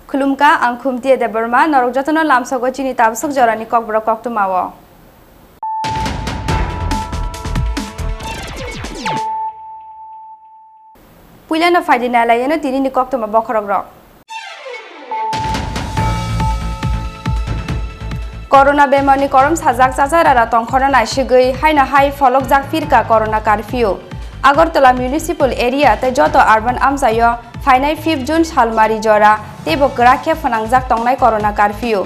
खुलुमका आं खुमती देबरमा नरक जतन लामसगो चिनी ताबसक जरानी ककब्र कक्तुमाव पुइलानो फाइदिनालायनो तिनि कक्तुमा बखरग्र कोरोना बेमारनि करम साजाक साजारारा तंखरना नायसिगै हायना हाय फलक जाक फिरका corona curfew Agartala municipal area तै जत आर्बान आमजायो फाइनाय 5 जून सालमारि जरा तेबो ग्राखे फनांजाक तंनाय कोरोना कर्फ्यू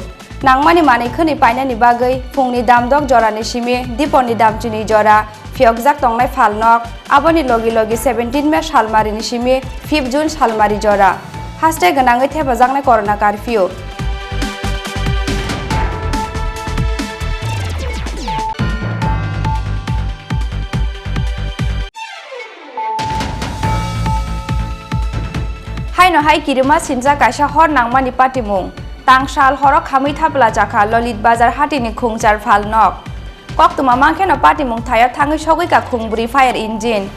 नांमानि मानैखोनि पाइनानि बागै फुंनि दामदक जरानि सिमे दीपनि दामचुनि जरा फियकजाक तंनाय फालनक आबनि लगी लगी 17 मे सालमारिनि सिमे 5 जून सालमारि जरा हास्टे गनाङै थेबाजाकनाय कोरोना कर्फ्यू हायनो हाय किरिमा सिनजा कायसा हर नांमानि पाटिमुं तांसाल हर खामै थाबला जाखा ललित बाजार हाटिनि खुंजार फालनक कक्तुमा मांखेनो पाटिमुं थायो थाङै सगैका खुंब्रि फायार इन्जिन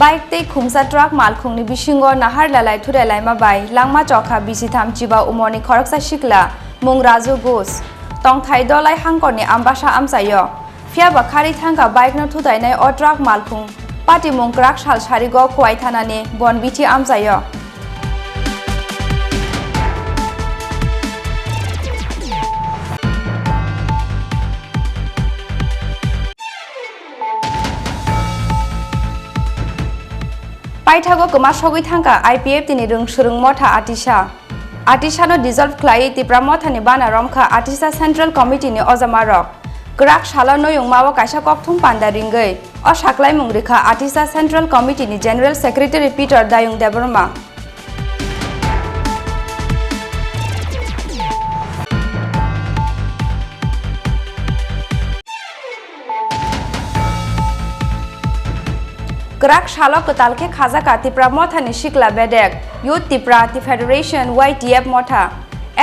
बाइक तै खुंसा ट्राक मालखुंनि बिसिंगो नाहार लालाय थुरायलाय मा बाय लांमा चखा बिसिथाम चिबा उमरनि खरकसा सिखला मुं राजु घोष तंथाय दलाय हांकरनि आम्बासा आमसायो फियाबा खारि थांगा बाइक न थुदायनाय अ ट्राक मालखुं पार्टी मुं क्राक साल सारिगो खवाय थानानि बन बिथि आमसायो पाइथागो गोमा सगै थांगा आईपीएफ तिनि रोंसुरुं मथा आतिशानो डिजल्व ख्लायै तिप्रा मथानि बाना रमखा आतिशा सेंट्रल कमिटिनि अजामारक ग्राक साला नयं मावो कायसा कक्थुं पान्दा रिंगै अ साख्लाय मुंरिखा आतिशा सेंट्रल कमिटिनि जनरल सेक्रेटारि पीटर दायुं देबरमा ग्राक सालो कतालखे खाजा का तिप्रा मथानि सिकला बेडेक यूथ तिप्रा ति फेडरेशन YTF मथा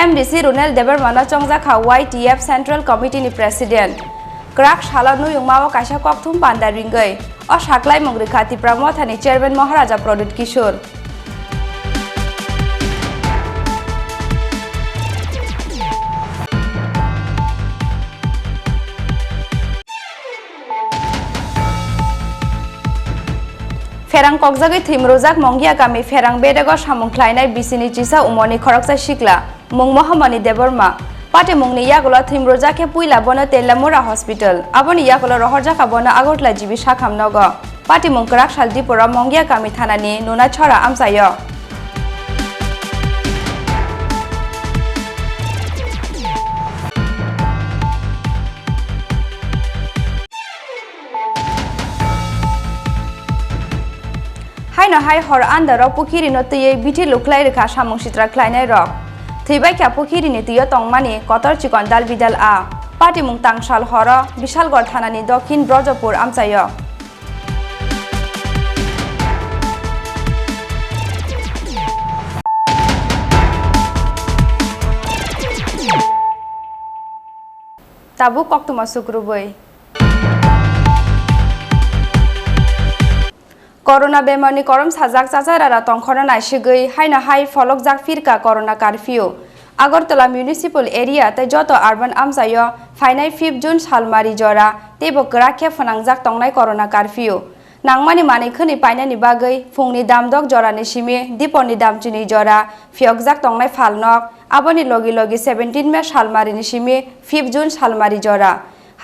एमडीसी रुनेल देबरमा चंजाखा YTF सेंट्रल कमिटिनि प्रेसिडेंट ग्राक सालो नुयुं मावो कायसा कक्थुं पान्दा रिंगै अ साख्लाय मुंरिखा तिप्रा मथानि चेयरमैन महाराजा प्रदीप किशोर फेरां कक्जागै थैमरोजाक मंगिया गामि फेरां बेडेगो सामुंख्लायनाय बिसिनि चिसा उमरनि खरकसा सिखला मुं महम्मदनि देबरमा पाटे मुंनि यागला थैमरोजाके पुइला बनो तेलामुरा हॉस्पिटल आबनि यागला रहरजाका बनो आगरतला जिबि साखामनग पाटे मुं क्राक सालदिपुरा मंगिया गामि थानानि नुना छरा आमसायो हायनो हाय हर आन्दाराव पुखिरिनो तैयै बिथि लुख्लाय रेखा सामुं सित्रा ख्लायनाय रक थैबाय क्या पुखिरिनि तैयो तंमानि कतर चिकन दाल बिदाल आ पार्टी मुं तांसाल हर विशालगड़ थानानि दक्षिण ब्रजपुर आमसायो ताबु कक्तुमा सुक्रुबै कोरोना बेमारनि करम साजाक साजारारा तंखरना नायसिगै हायना हाय फलक जाक फिरका corona curfew Agartala municipal area তাই যত আরবান আমজায় ফাইনাই 5 জুন সালমারি জরা তেবो ग्राखे फोनांजाक तंगनाय करona कर्फ्यू नांगमानि मानिखोनि पाइनानि बागै फुंनि दामदक जरानि सिमि दीपनि दामचिनि जरा फियकजाक तंगनाय फालनक आबोनि लगी लगी 17 मे सालमारिनि सिमि 5 जुन सालमारि जरा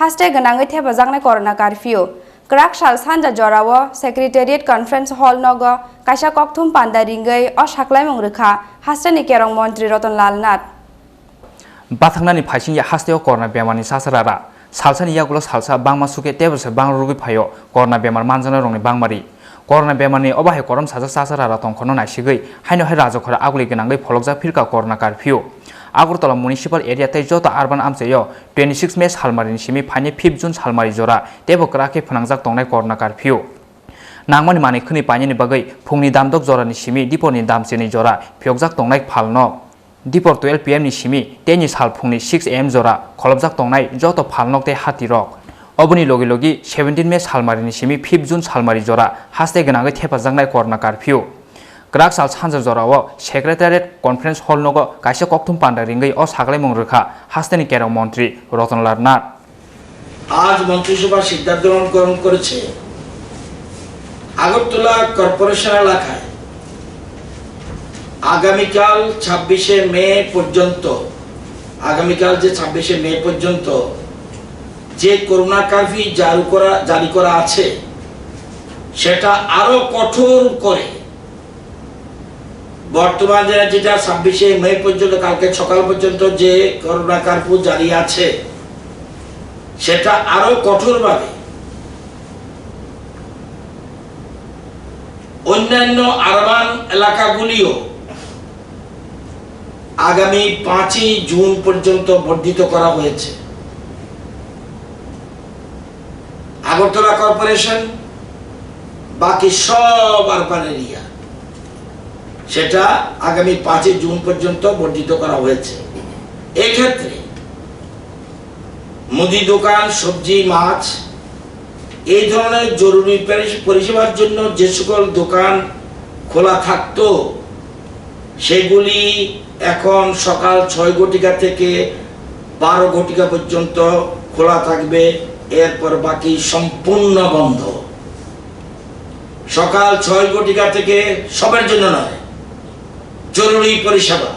हास्टे गनाङै थेबाजांनाय करona कर्फ्यू ग्राक साल सानजा जरावो सेक्रेटारियेट कन्फरेन्स हल नग काइसा कक्थुम पान्दारिंगै अ साख्लायमं रोखा हास्टेनि केरं मन्त्री रतनलाल नाथ बाथांनानि फाइसिं या हास्टेयाव करना बेमारनि सासरारा सालसानि यागुला सालसा बांमा सुके टेबलसे बां रुगि फायो करना बेमार मानजाना रंनि बांमारि करना बेमारनि अबाहे करम साजा सासरारा तंखनो नायसिगै हायनो हाय राजखरा आगुलि गोनांगै फलकजा फिरका करना कर्फ्यू আগরতলা মিউনিসিপাল এরিয়াতে যত আরবান আমচাयो 26 मे सालमारिनि सिमि फाइने 5 जुन सालमारि जरा तेबो ग्राखे फोनांजाक तंनाय करना कर्फ्यू नांगमानि मानिखोनि पाइनानि बागै फुंनि दामदक जरानि सिमि दीपनि दामचेनि जरा फियकजाक तंनाय फालनक दीपर 12 PM नि सिमि 10 नि साल फुंनि 6 AM जरा खलबजाक तंनाय जत फालनक ते हातिरक अबनि लगी लगी 17 मे सालमारिनि सिमि 5 जुन सालमारि जरा हास्ते गोनाङै थेफाजांनाय करना कर्फ्यू ग्राक साल सानजा जराव सेक्रेटारियेट कन्फरेन्स हल नग काइसा कक्थुम पान्दारिंगै अ सागलायमं रोखा हास्तेनि केराव मन्त्री रतनलाल नाथ आज মন্ত্রিসভা সিদ্ধান্ত গ্রহণ করেছে আগরতলা কর্পোরেশন এলাকায় আগামীকাল 26 মে পর্যন্ত আগামীকাল যে 26 মে পর্যন্ত যে করোনা কারফিউ জারি করা আছে সেটা আরো কঠোর করে বর্তমানে যেটা 26 মে পর্যন্ত কালকে সকাল পর্যন্ত যে করোনা কারফিউ জারি আছে সেটা আরো কঠোরভাবে অন্যান্য আরবান এলাকাগুলিও আগামী 5 জুন পর্যন্ত বর্ধিত করা হয়েছে আগরতলা কর্পোরেশন বাকি সব আরবান এরিয়া সেটা আগামী 5 জুন পর্যন্ত বর্ধিত করা হয়েছে এই ক্ষেত্রে মুদি দোকান সবজি মাছ এই ধরনের জরুরি পরিষেবার জন্য যে সকল দোকান খোলা থাকতো সেগুলি এখন সকাল 6 ঘটিকা থেকে 12 ঘটিকা পর্যন্ত খোলা থাকবে এরপর বাকি সম্পূর্ণ বন্ধ সকাল 6 ঘটিকা থেকে সবার জন্য নয় জরুরি পরিষেবা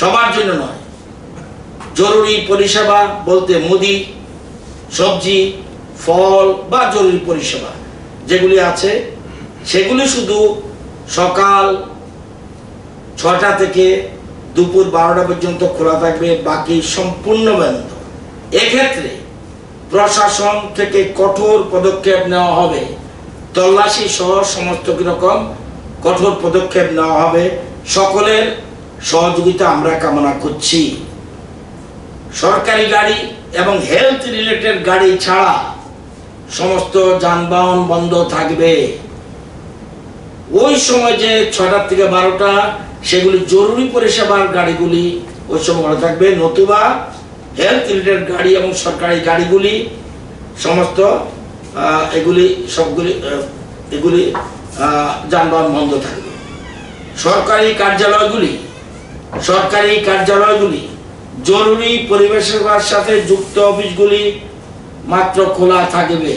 সবার জন্য নয় জরুরি পরিষেবা বলতে মুদি সবজি ফল বা জরুরি পরিষেবা যেগুলি আছে সেগুলি শুধু সকাল 6টা থেকে দুপুর 12টা পর্যন্ত খোলা থাকবে বাকি সম্পূর্ণ বন্ধ এক্ষেত্রে প্রশাসন থেকে কঠোর পদক্ষেপ নেওয়া হবে তল্লাশি সহ সমস্ত রকম কঠোর পদক্ষেপ নেওয়া হবে সকলের সহযোগিতা আমরা কামনা করছি সরকারি গাড়ি এবং হেলথ রিলেটেড গাড়ি ছাড়া সমস্ত যানবাহন বন্ধ থাকবে ওই সময় যে 6টা থেকে 12টা সেগুলি জরুরি পরিষেবার গাড়িগুলি ওই সময় বন্ধ থাকবে নতুবা হেলথ রিলেটেড গাড়ি এবং সরকারি গাড়িগুলি সমস্ত এগুলি যানবাহন বন্ধ থাকবে সরকারি কার্যালয়গুলি জরুরি পরিষেবার সাথে যুক্ত অফিসগুলি মাত্র খোলা থাকবে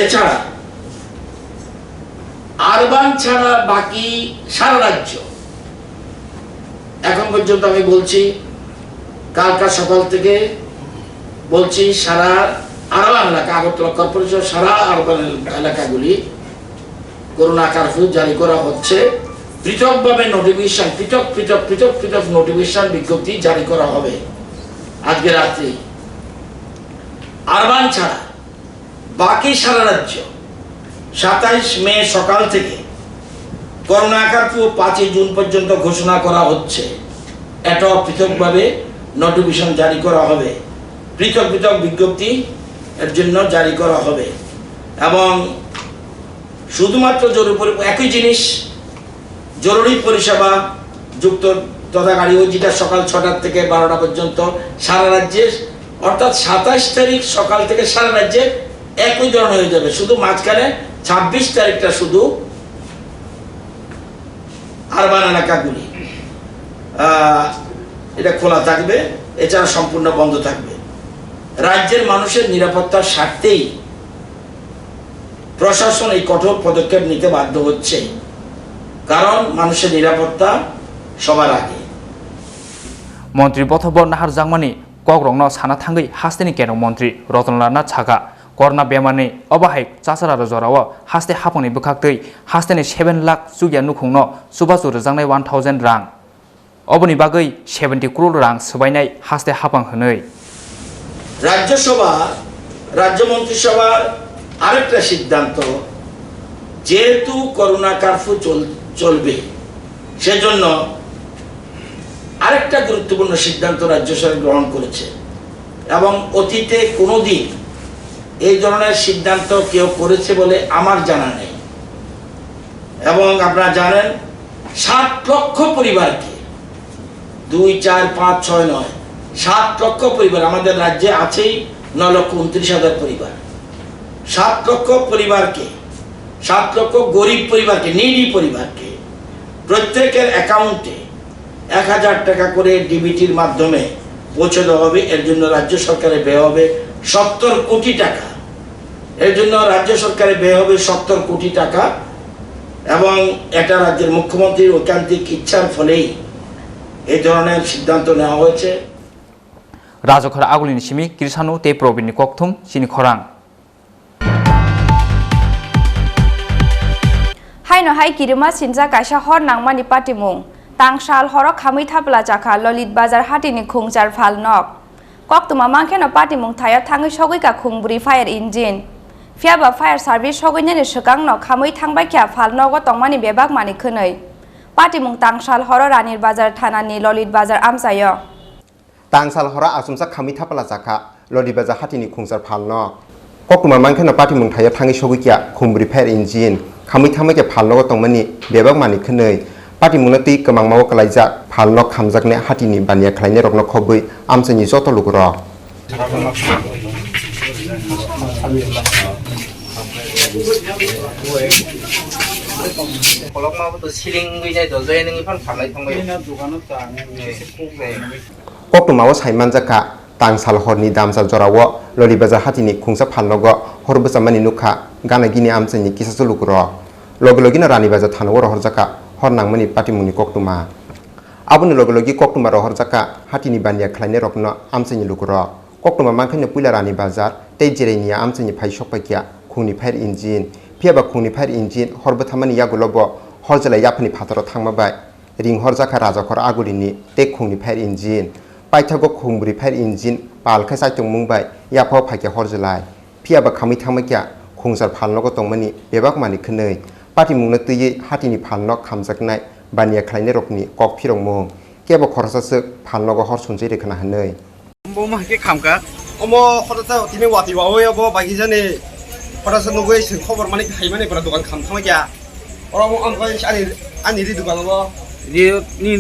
এছাড়া আরবান ছাড়া বাকি সারা রাজ্য এখন পর্যন্ত আমি বলছি কালকা সকাল থেকে বলছি সারা আরবান এলাকা আগরতলা কর্পোরেশন সারা আরবান এলাকাগুলি করোনা কারফিউ জারি করা হচ্ছে পৃথকভাবে নোটিফিকেশন পৃথক নোটিফিকেশন বিজ্ঞপ্তি জারি করা হবে আজকে রাত্রে আরবান ছাড়া বাকি সারা রাজ্য 27 মে সকাল থেকে করোনা কারফিউ 5 জুন পর্যন্ত ঘোষণা করা হচ্ছে এটাও পৃথকভাবে নোটিফিকেশন জারি করা হবে পৃথক বিজ্ঞপ্তি এর জন্য জারি করা হবে এবং শুধুমাত্র একই জিনিস জরুরি পরিষেবা যুক্ত তথা গাড়ি যেটা সকাল 6টা থেকে 12টা পর্যন্ত সারা রাজ্যে অর্থাৎ 27 তারিখ সকাল থেকে সারা রাজ্যে একই ধরনের হয়ে যাবে শুধু মাঝখানে 26 তারিখটা শুধু আরবান এলাকাগুলি এটা খোলা থাকবে, এছাড়া সম্পূর্ণ বন্ধ থাকবে। রাজ্যের মানুষের নিরাপত্তার স্বার্থেই প্রশাসন এই কঠোর পদক্ষেপ নিতে বাধ্য হচ্ছে, কারণ মানুষের নিরাপত্তা সবার আগে। মন্ত্রী বথবর নাহার জাংমানি কগ্রংনো সানা থাঙ্গै হাস্তেनि কেन मन्त्री रतनलाल नाथ छागा करना बेमारनि अबाहाय चासारा जराव हास्ते हाफंनि बुखाक्तै हास्तेनि 7 लाख सुगिया नुखुंनो सुबासु रजांनाय 1000 रां अबनि बागै 70 करोड़ रां सोबायनाय हास्ते हाफां होनै। রাজ্য মন্ত্রিসভার আরেকটা সিদ্ধান্ত, যেহেতু করোনা কারফিউ চলবে, সেজন্য আরেকটা গুরুত্বপূর্ণ সিদ্ধান্ত রাজ্য সরকার গ্রহণ করেছে এবং অতীতে কোনোদিন এই ধরনের সিদ্ধান্ত কেউ করেছে বলে আমার জানা নেই। এবং আপনারা জানেন 7 লক্ষ পরিবারকে, 2, 4, 5, 6 নয়, 7 লক্ষ পরিবার, আমাদের রাজ্যে আছেই 9,29,000 পরিবার। 7 লক্ষ পরিবারকে, 7 লক্ষ গরিব পরিবারকে, নিডি পরিবারকে প্রত্যেকের অ্যাকাউন্টে 1000 টাকা করে ডিবিটির মাধ্যমে পৌঁছে দেওয়া হবে। এর জন্য রাজ্য সরকারের ব্যয় হবে 70 কোটি টাকা। এর জন্য রাজ্য সরকারের ব্যয় হবে 70 কোটি টাকা এবং এটা রাজ্যের মুখ্যমন্ত্রীর ঐকান্তিক ইচ্ছার ফলেই এই ধরনের সিদ্ধান্ত নেওয়া হয়েছে। राजखर आगुलिनि सिमी किरसानु ते प्रबिननि कक्थुम चिनि खरां हाइनो हाइ किरिमा सिनजा काइसा हर नांमानि पाटिमुं तांसाल हर खामै थाब्ला जाखा ललित बाजार हाटिनि खुंजार फाल नक कक्तुमा मांखेनो पाटिमुं थाया थाङै सगैका खुंब्रि फायार इन्जिन फियाबा फायार सार्भिस सगैनानि सकांनो खामै थांबायख्या फाल नग तंमानि बेबाग मानि खोनै पाटिमुं तांसाल हर रानिर बाजार थानानि ललित बाजार आमसायो तांसाल हरा आसुमसा खामी थापला जाखा ललित बाजार हाटिनि खुंजार फाल नक कक्तुमा मांखेनो पाटिमुं थाया थाङै सगैख्या खुंब्रि फायार इन्जिन खामै थांबायख्या फाल नग तंमानि बेबाग मानि खोनै पाटिमुंनो तै कमां माव कलाइजा फाल नक खामजाकने हाटिनि बानिया खालायने रगनो खबै आमसानि जत लुगर कक्तुमाव साइमान जाखा तांसाल हरनि दामसा जराव ललित बाजार हाटिनि खुंसा फाल नग हरबोसामानि नुखा गानागिनि आमसानि किसासो लुगर लगलगिनो रानि बाजार थानाव रहर जाखा हर नांमानि पाटिमुंनि कक्तुमा आबुनि लगलगि कक्तुमा रहर जाखा हाटिनि बानिया खालायने रगनो आमसानि लुगर कक्तुमा मांखैनो पुइला रानि बाजार तै जेरैनिया आमसानि फाइ सपायखिया खुंनि फायर इन्जिन फियाबा खुंनि फायर इन्जिन हरबो थामानि यागुलब हरजला याफनि फाताराव थांमाबाय रिंहर जाखा राजाखर आगुरिनि तै खुंनि फायर इन्जिन पाइथागो खुंब्रि फायर इन्जिन पालखा साइतुं मुंबाय याफाव फाइखे हरजलाय फियाबा खामै थांमाखिया खुंजार फालनगो तंमानि बेबाग मानि खोनै पाटिमुंनो तैयै हाटिनि फालनग खामजाकनाय बानिया खालायने रगनि कक फिरंमुं केबो खरसासो फालनगो हर सुनसै रेखना हनै बो माके खामका अमो खरसा तिने वाति वावे अबो बागि जाने खरसा नगै सो खबर माने हाइमाने बरा दुकान खामथामा गया अरमो आमखाय आनि रि दुकान अबो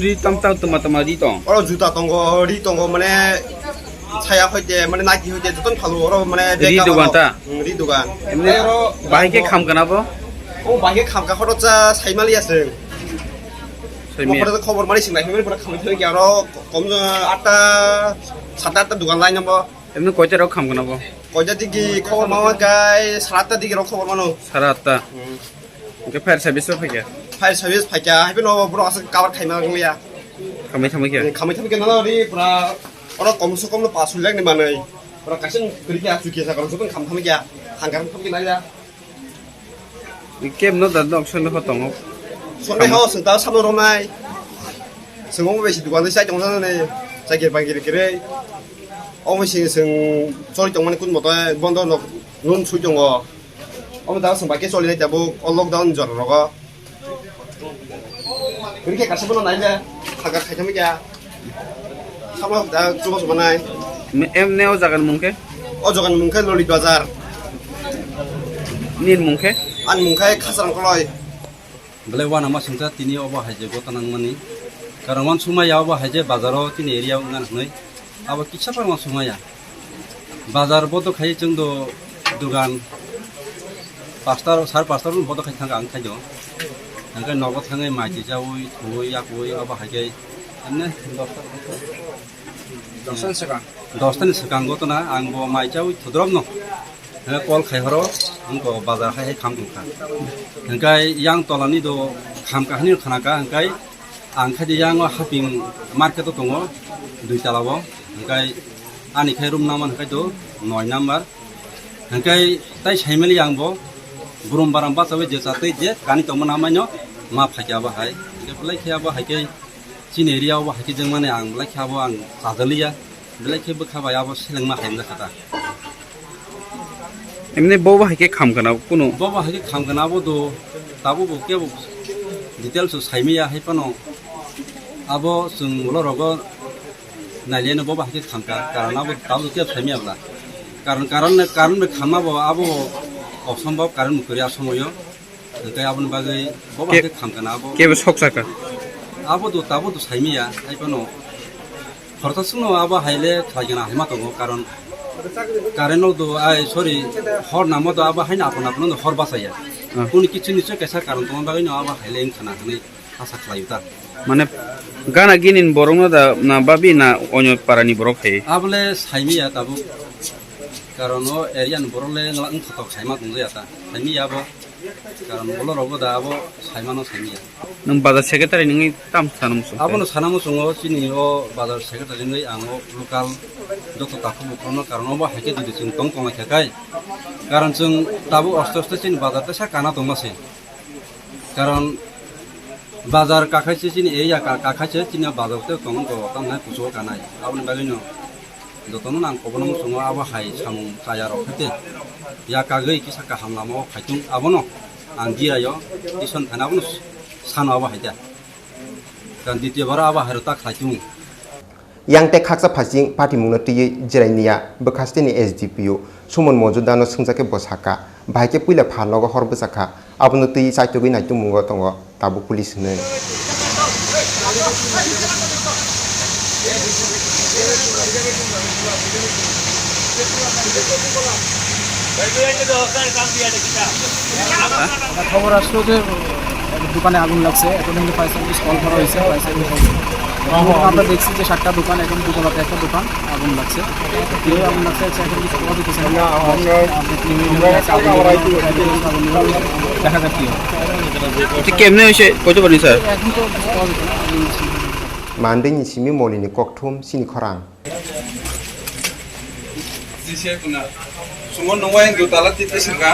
रि तमता तमा रि दं अर जुता दंगो रि दंगो माने छाया होइते माने नागि होइते जतन फालो अर माने रि दुकान ता रि दुकान एमने बाइके खामकानाबो ओ बागि खामका खरसा साइमालि आसे खरसा खबर माने सिंनाय होइमाने बरा खामथामा गया अर कम 8टा 7-8टा दुकान लाइन नम्बर एमने कयटाराव खामकानाबो कयटा दिगि खबर मावा गाय 7टा दिगि र खबर मानो 8टा ओके फायर सर्भिस फैया फायर सर्भिस फाइका हाइबे न बरो आसे कावर खाइमा गया खामै थामै ना रि पुरा अर कम से कम 5 लाख नि मानै पुरा कासिन गरिया चुकिया सागर जतन खामथामा गया हांगार फुकि नाया केम न दाद अक्सन खतङ सन्दै हो सन्ता सानो रमाय सङो बेसि दुकान साइ दङ नै जागिर बागिर गरे अमसे जों सरि दङ माने कुन मते बन्द नुन सुइ दङ अम दा सं बाके सलिनाय दाबो लकडाउन जर रग गरिके कासबो नाइले हागा खाइथाम गया सामा दा जुबस बनाय एमने ओ जागन मुंखे ललित बाजार नील मुंखे आन मुंखे खासारां कलय बले वाना मा संसा तिनी अबा हाइजे गतनां मानि कारण मान सुमाया अबा हाइजे बाजाराव तिनी एरियाव गान हनै आबा किछाफोर मा सुमाया बाजार बतो खाइ जों दो दुकान 5टा 5:30 बतो खाइ थांगा आं खाइदो आंखा नगद थाङै माइति जावै थुवै आकवै अबा हाइगे এমনি 10টাनि सिगां गतना आंबो माइजाव थुद्रबनो कल खायहरो आंखौ बाजार हाय खामदोंखा ओंखाय यां तलानि द खामकाहानि खानाका ओंखाय आंखायदि यां हापिं मार्केटआव दङ 2 तालाव ओंखाय आनिखाय रुम नामान ओंखाय द 9 नाम्बार ओंखाय ताइ साइमेलि आंबो बुरुम बाराम बासावे जेसाते जे कानि तमना माइनो मा फाइजाबो हाय बेलाय खियाबो हायके चिन एरियाव हायके जों माने आं बेलाय खियाबो आं जाजलिया बेलाय खेबो खाबायाबो सेलेंमा हायम जाखाता এমনি বউ হাইকে খাম কানা কোনো बाबा हायके खामगोनाबो द ताबो बके डिटेल्स साइमिया हायपानो आबो जों लरगो नाइलेनो बाबा हायके खामका कारनाबो ताबो के साइमियाब्ला कारण बे खामाबो आबो असम्भव कारण मुकरिया समयो ओंखाय आबोनि बागै बाबा हायके खामगोनाबो কেবে শক সাকা आबो द ताबो द साइमिया हायपानो हरतासुनो आबो हायले खायगोना हायमा दङ कारण कारेन्टआव द आइ सरि हर नामो द आबो हायना आपन आपन हर बासाया कुनि किछु निसय केसा कारण दङ बागै न आबो हायले खाना हनै आसा खालायता মানে গানা গিনিন বরং না বাবি না অন্য পারানি বরক খাই आबले साइमिया ताबो कारण ओ एरियान बरले नलां खतक साइमा दंजायाता साइमियाबो कारण बलरावबो दा आबो साइमानो साइमिया नों बाजार सेक्रेटारि नोंनि ताम सानमसो आबोनो सानामो सङो चिनि ओ बाजार सेक्रेटारि नै आङो लोकाल दत ताखौ बुख्रनो कारण अबा हायके दिदि जों दं कमाय थाखाय कारण जों ताबो अस्त चिनि बाजार तसा काना दंमासे कारण बाजार काखायसे चिनि एरिया काखायसे चिनि बाजारते दं ग तामना कुसो कानाय आबोनि बागैनो दतनो नां खबनो सङो आबो हाय सामु कायार फते या कागै किसा का हामलामो फाइतुं आबोनो आं गिरायो टिसन थानाबो सानो आबो हायदा kan द्वितीय बार आबो हायरता खाइतुं yang te khaksa phasing party mungna tiye jirainiya bkhasteni SDPO sumon mojudano sungjake bosaka baike puila phalogo horbusaka abunu tiyi saitogui naitu mungo tongo tabu police ne খবর আসলো যে দোকানে আগুন লাগছে অ্যাকর্ডিংলি ফায়ার সার্ভিস কল করা হয়েছে fire service আমরা দেখছি যে 7টা দোকান এখন দুতলাতে একটা দোকান আগুন লাগছে কেউ আগুন লাগছে এখন কিছু খবর দিতেছে দেখা যাক কি এটা কেমনে হইছে কইতে পারি স্যার এখন তো mandeni simi molini kokthum Chini Khorang জিসে কোনা সুমন নওয়াই গো তালা তিতে সিরকা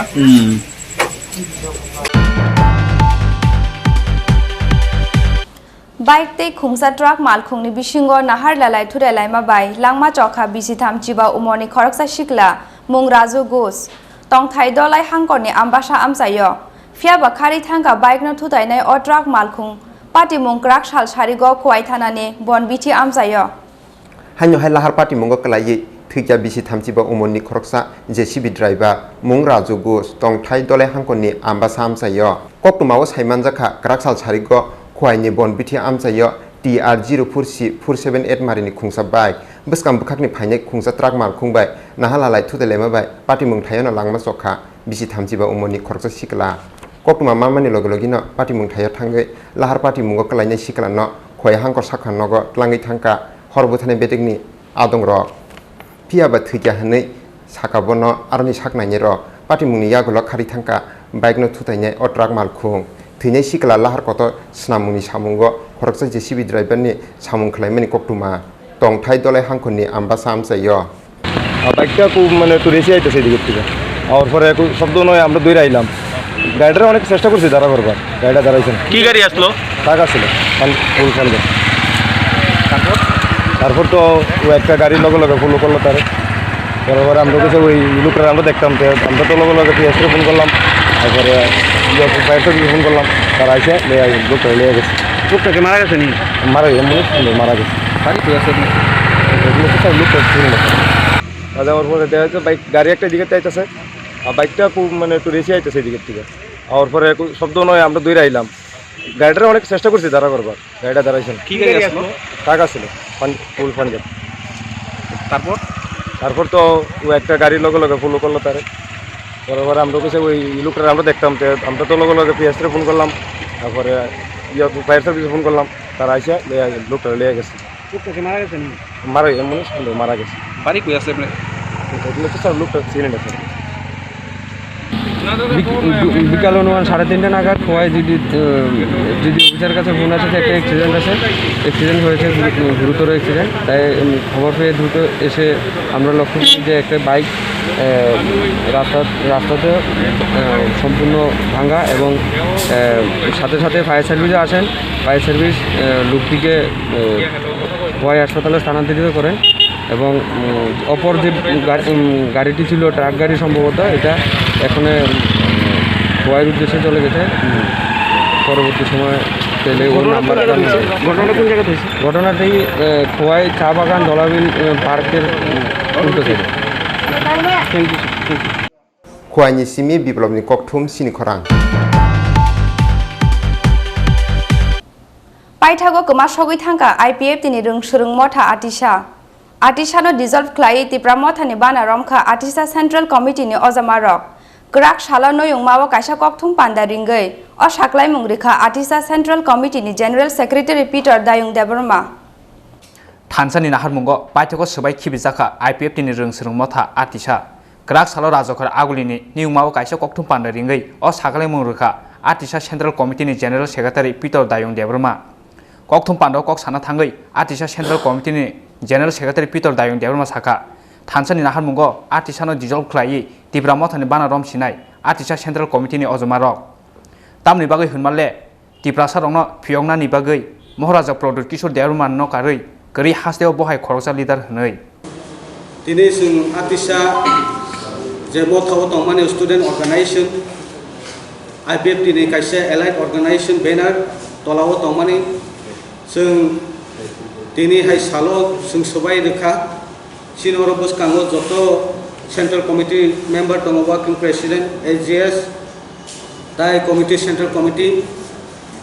बाइक ते खुंसा ट्राक मालखुंगनि बिसिंगो नाहार लालाय थुरेलाय माबाय लांमा चखा बिसिथाम चिबा उमरनि खरकसा सिकला मुं राजु घोष तंथाय दलाय हांकरनि आम्बासा आमसायो फियाबा खारि थांगा बाइक न थुदायनाय अ ट्राक मालखुं पार्टी मुं क्राक साल सारिगो खवाय थानानि बनबिथि आमसायो hanyo hai lahar party mungo kalai thikya bisi thamchiba umonni khoroksa JCB driver mung Raju Gus tongthai dole hangkoni amba samsayo koktumao saimanjaka kraksal sarigo khwaini bonbithi amsayo TR04C478 marini khungsa bike buskam bukhakni phaine khungsa truck mal khungbai nahalalai thudelema bai party mung thayona langma sokha bisi thamchiba umonni khoroksa sikla kokuma mamani logologino party mung thayo thangai lahar party mungo kalaina sikla no khoi hangkor sakha nogo tlangai thangka horbuthane betekni adong ro piaba thikya hanei sakabono arni saknaini ro party mungni yagulo khari thangka bike no thutaine o truck mal khung thine sikla lahar koto snamungni samungo khoroksa JCB driver ni samung khlaimani koktuma tongthai dolai hangkoni amba samsayo বাইকটা খুব মানে একটু রেসে আইতেছে এদিকে থেকে আর পরে শব্দ নয় আমরা দৌড়ে আইলাম গাড়িটা অনেক চেষ্টা করছি দাঁড়া করবার গাড়িটা দাঁড়াইছে না কি গাড়ি আসলো টাকা ছিল ফুল ফান্ড তারপর তো ও একটা গাড়ির লগে লগে ফলো করলো তারে তারপরে আমরা কাছে ওই লোকটা আমরা দেখতাম আমরা তো লগে লগে পিএসকে ফোন করলাম তারপরে ফায়ার সার্ভিসে ফোন করলাম তারা আইসে লোকটা লিয়ে গেছে লোকটাকে মারা গেছে নি মারা গেছে মারা গেছে গাড়ি পেয়েছে লোকটা যাওয়ার পরে দেখা যাচ্ছে বাইক গাড়ি একটা দিকে চাইতেছে আর বাইকটা খুব মানে একটু রেসে আইতেছে এদিকের থেকে আর পরে শব্দ নয় আমরা দৌড়ে আইলাম গাড়িটা অনেক চেষ্টা করছি দাঁড়া করবার গাড়িটা দাঁড়াইছে না কি গাড়ি আসলো টাকা ছিল ফুল ফান্ড তারপর তো ও একটা গাড়ির লগে লগে ফলো করলো তারে তারপরে আমরা কাছে ওই লোকটা আমরা দেখতাম আমরা তো লগে লগে পিএসকে ফোন করলাম তারপরে ফায়ার সার্ভিসে ফোন করলাম তারা আইসা লোকটা লিয়ে গেছে মারা এমন সন্দেহ মারা গেছে বাড়ি কই আছে আপনার এগুলো তো স্যার লোকটা চিনে না স্যার বিকাল অনুমান 3:30 নাগাদ খোয়াই যদি অফিসার কাছে ফোন আছে যে একটা অ্যাক্সিডেন্ট হয়েছে গুরুতর অ্যাক্সিডেন্ট তাই খবর পেয়ে দ্রুত এসে আমরা লক্ষ্য করি যে একটা বাইক রাস্তাতে সম্পূর্ণ ভাঙা এবং সাথে সাথে ফায়ার সার্ভিসও আসেন ফায়ার সার্ভিস লোকটিকে খোয়াই হাসপাতালে স্থানান্তরিত করেন এবং অপর যে গাড়িটি ছিল ট্রাক গাড়ি সম্ভবত এটা এখন খোয়াইয়ের উদ্দেশ্যে চলে গেছে পরবর্তী সময় পেলে ওর নাম্বার ঘটনা কোন জায়গাতে হয়েছে ঘটনাটি খোয়াই চা বাগান দলাবিল পার্কের উল্টো সাইডে খোয়াইনি সিমি বিপ্লবনি ককথুম চিনি খরাং পাইথাগো কমা সগৈ থাঙ্কা IPF তিনি রংসুরুং মথা আটিসানো ডিজলভ খ্লাই ত্রিপুরা মথানি বানা রমখা আটিসা সেন্ট্রাল কমিটিनि অজামা রক গ্রাক সালা নয়ং মাও কাইসা ককথুম পান্ডা रिंगै अ साक्लाय मुंग्रिखा आटिसा सेंट्रल कमिटिनि जनरल सेक्रेटारि पीटर दायुं देबरमा थानसानि नाहारमुंगो पाइथागो सबाय खिबिजाखा IPF तिनि रोंसुरुं मथा आटिसा ग्राक सालो राजखर आगुलिनि निउमाव काइसा ककथुम पान्डा रिंगै अ साक्लाय मुंग्रिखा आटिसा सेंट्रल कमिटिनि जनरल सेक्रेटारि पीटर दायुं देबरमा ककथुम पान्डा कक साना थांगै आटिसा सेंट्रल कमिटिनि जनरल सेक्रेटारि पीटर दायुं देबरमा साखा थानसानि नाहारमुंगो आटिसानो डिजल्भ ख्लायै त्रिपुरा मथानि बाना रमसिनाय आटिसा सेंट्रल कमिटिनि अजमा रक तामनि बागै होनमाले त्रिपुरा सारंनो फियंनानि बागै महाराजा प्रदुत किशोर देबरमान नकारै गरि हास्तेयाव बहाय खरगसा लिडार होनै दिनै जों आटिसा जे मथाव दंमाने स्टुडेन्ट अर्गानाइजेसन IPF दिनै कायसे एलाइड अर्गानाइजेसन बेनार तलाव दंमाने जों दिनैहाय साल' जों सबाय रोखा सिनियर बसकाङो जत सेंट्रल कमिटि मेम्बार दङ वार्किं प्रेसिडेंट SGS दाय कमिटि सेंट्रल कमिटि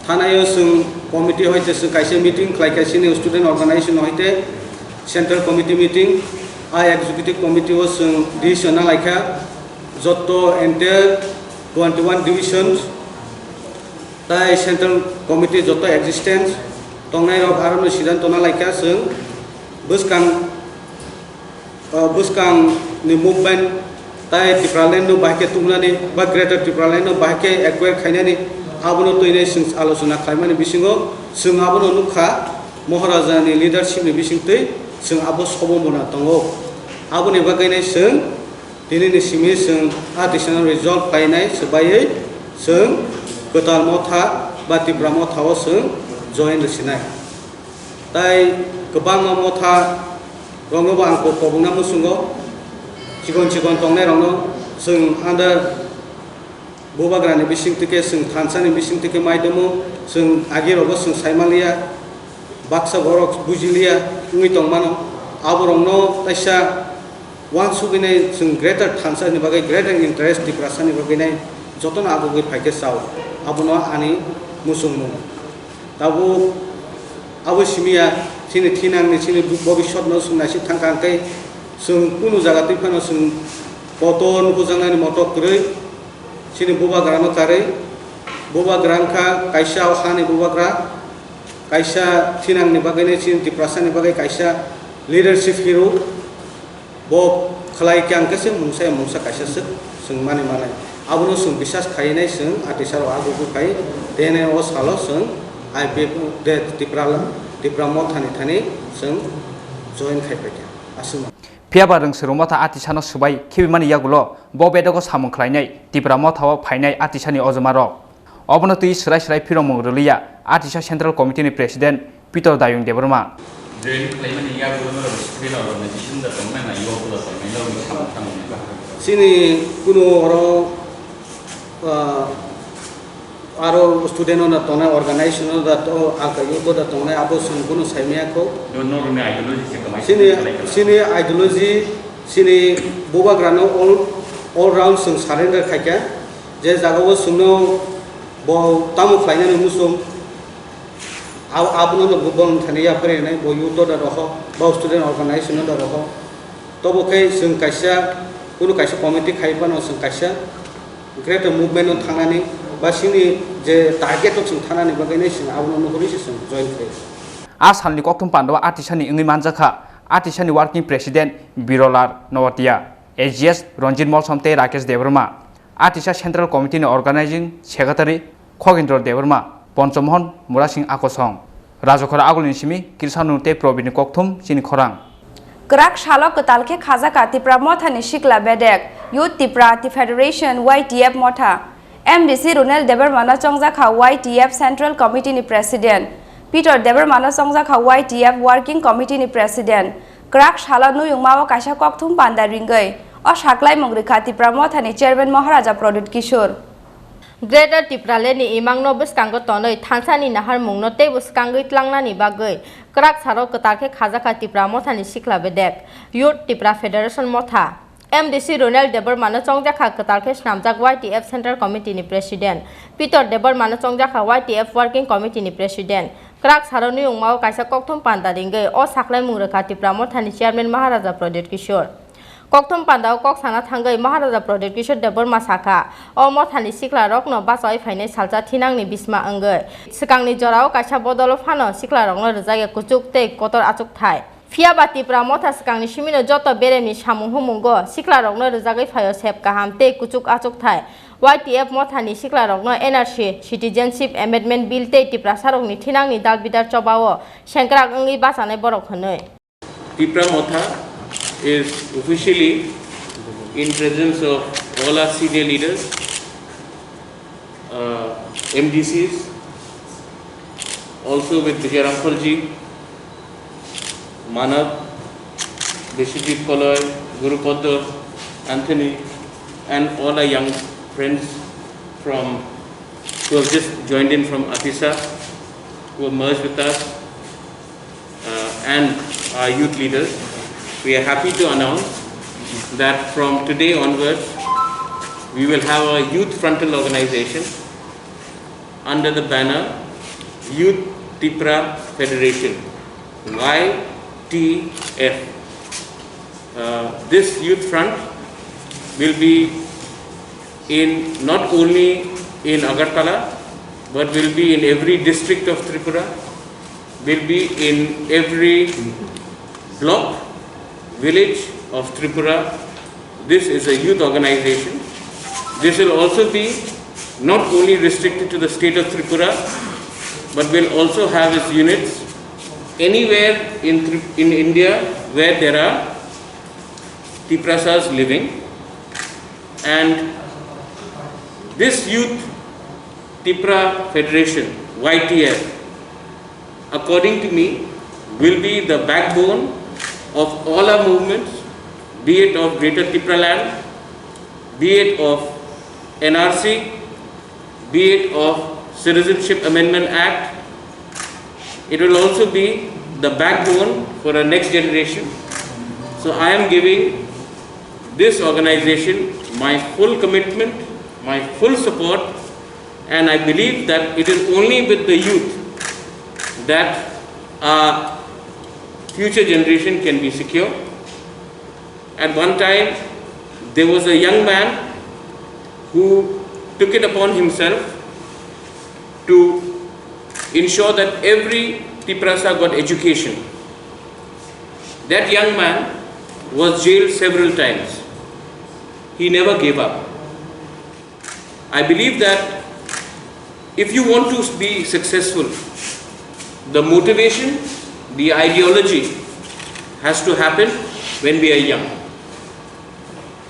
थानायाव जों कमिटि हयते जों कायसे मिटिं खालायगासिनो स्टुडेन्ट अर्गानाइजेसन हयते सेंट्रल कमिटि मिटिं एग्जीक्यूटिव कमिटियाव जों डिसिजन लायखा जत एन्टायर 21 डिविजन्स दाय सेंट्रल कमिटि जत एक्जिस्टेंस दंनाय रक आरो सिद्धांत लायखा जों बुसकांनि मुभमेन्ट ताय त्रिपुरालेण्ड बाहायके तुमनानै बा ग्रेटर त्रिपुरालेण्ड बाहायके एक्वायर खायनानै आबोनो तैनाय जों आलोचना खालामनानै बिसिङाव जों आबोनो नुखा महाराजानि लिडारशिपनि बिसिंतै जों आबो सबमना दङ आबोनि बागैनाय जों दिनैनि सिमि जों आटिसानो रिजल्भ खालायनाय सोबायै जों गोदान मथा बा त्रिपुरा मथाव जों जयेन रसिनाय ताय गोबां मथा रंगोबा आंखौ पबुंना मुसुंगो चिकन तंनाय रंनो जों आन्दार बोबाग्रानि बिसिंतिके जों थानसानि बिसिंतिके मायदमो जों आगिरावबो जों सायमालिया बाक्सा बरक बुजिलिया उङै दंमानो आबरंनो ताइसा वान सुगिनाय जों ग्रेटर थानसानि बागै ग्रेटर इन्टारेस्ट त्रिपुरासानि बागैनाय जतन आबुगै फाइके साव आबुनो आनि मुसुंमु दाबो आबो सिमिया सिनि थिनांनि सिनि भबिष्यत न सुनासि थांखांखै जों कुनु जागातै फानो जों पतन हुजांनानि मटकरै सिनि बोबाग्रानो कारै बोबाग्रांखा कायसा हानि बोबाग्रा कायसा थिनांनि बागैनो सिनि त्रिपुरासानि बागै कायसा लिडारशिप हिरो बो खलाय क्यांकसे मुंसा कायसासो जों माने आबोनो जों बिसास खायनाय जों आटिसाराव आगुगु खाय देने अ साल जों IPF दे त्रिपुरा मथानि थानि जों जयेन खायफैया आसुमा फियाबा रोंसुरुं मथा आटिसानो सुबाय खिबिमानि यागुलो बबेदगो सामुं खालायनाय त्रिपुरा मथाव फायनाय आटिसानि अजमा रक अबनो तुइ सोराय फिरमु रलिया आटिसा सेंट्रल कमिटिनि प्रेसिडेंट पीटर दायुं देबरमा सिनि कुनु आरो स्टूडेंट ना तोना ऑर्गेनाइजेशन दा तो आका युतो दा तोना आबो संकुनु साइमिया को सिनि आइडियोलॉजी सिनि बोबाग्रानो ऑल राउंड जों सरेंडर खायका जे जागाव सुनो बो तामु फ्लाइनानो मुसुम आबनो गुबन थानिया फरेनाय बो युतो दा रहो बो स्टूडेंट ऑर्गेनाइजेशन दा रहो तो बखै जों कायसा कुनु कायसा कमिटि खायपानो जों कायसा ग्रेटर मुभमेन्ट थांनानै बा सिनि je target tok sung thana ni bagai nei sung abono no hori sung join khai Asalni koktum pandawa artisani ingi manjaka artisani working president Birolar Nowatia AGS Ranjit Molsomte Rakesh Debbarma Artisa Central Committee ni organizing secretary Khogindra Debbarma Ponchomhon Murasing Akosong Rajokora Agulin Simi Kirsanute Probini Koktum Chini Khorang Krak Shalok Katalke Khazaka Tripura Motha ni Shikla Bedek Youth Tripura Federation YTF Motha MDC Runel Debbarma na Chongjaka YTF Central Committee ni President Peter Debbarma na Chongjaka YTF Working Committee ni President Krak Shala Nuyung Mawa Kaisa Kokthum Panda Ringai O Shaklai Mongrikha Tripura Motha ni Chairman Maharaja Prodit Kishore Greater Tripura ni imang no buskango tonoi thansani nahar mungno te buskangoi tlangna ni bagai krak saro katarke khazaka Tripura Motha ni Shikla Bedek Youth Tripura Federation Motha MDC Ronald Debbarma na Chongjaka katarke snamjak YTF Central Committee ni President Peter Debbarma na Chongjaka YTF Working Committee ni President krak saro ni ungmao kaisa kokthum panda ringai o saklai mungrekha Tripura Motha ni Chairman Maharaja Prodit Kishore Kokthum Pandao Kok Sana Thangai Maharaja Prodit Kishore Debbarma Saka O Mothani Sikla Rokno Basoi Phainai Salcha Thinangni Bisma Angai Sikangni Jorao Kaisa Bodolo Phano Sikla Rokno Rjage Kuchuk Tei Kotor Achuk Thai Fiaba Tripura Motha Sikangni Simino Joto Beremi Samung Humungo Sikla Rokno Rjage Phayo Sep Kaham Tei Kuchuk Achuk Thai YTF Mothani Sikla Rokno NRC Citizenship Amendment Bill Tei Tripura Sarokni Thinangni Dal Bidar Chobao Shankrak Angi Basanai Borok Hanoi Tripura Motha is officially in presence of all our senior leaders, MDCs, also with Vijay Ramkhalji, Manav, Bishijit Koloy, Guru Padda, Anthony, and all our young friends who have just joined in from Atisa, who have merged with us, and our youth leaders. We are happy to announce that from today onwards, we will have a youth frontal organization under the banner Youth Tripura Federation, YTF. This youth front will be not only in Agartala, but will be in every district of Tripura, will be in every block, village of Tripura. This is a youth organization. This will also be not only restricted to the state of Tripura, but will also have its units anywhere in India where there are Triprasas living. And this Youth Tripura Federation, YTF, according to me, will be the backbone of all our movements, be it of Greater Tripura land, be it of NRC, be it of Citizenship Amendment Act. It will also be the backbone for our next generation. So I am giving this organization my full commitment, my full support, and I believe that it is only with the youth that our future generation can be secure. At one time, there was a young man who took it upon himself to ensure that every Triprasa got education. That young man was jailed several times. He never gave up. I believe that if you want to be successful, the motivation, the ideology has to happen when we are young.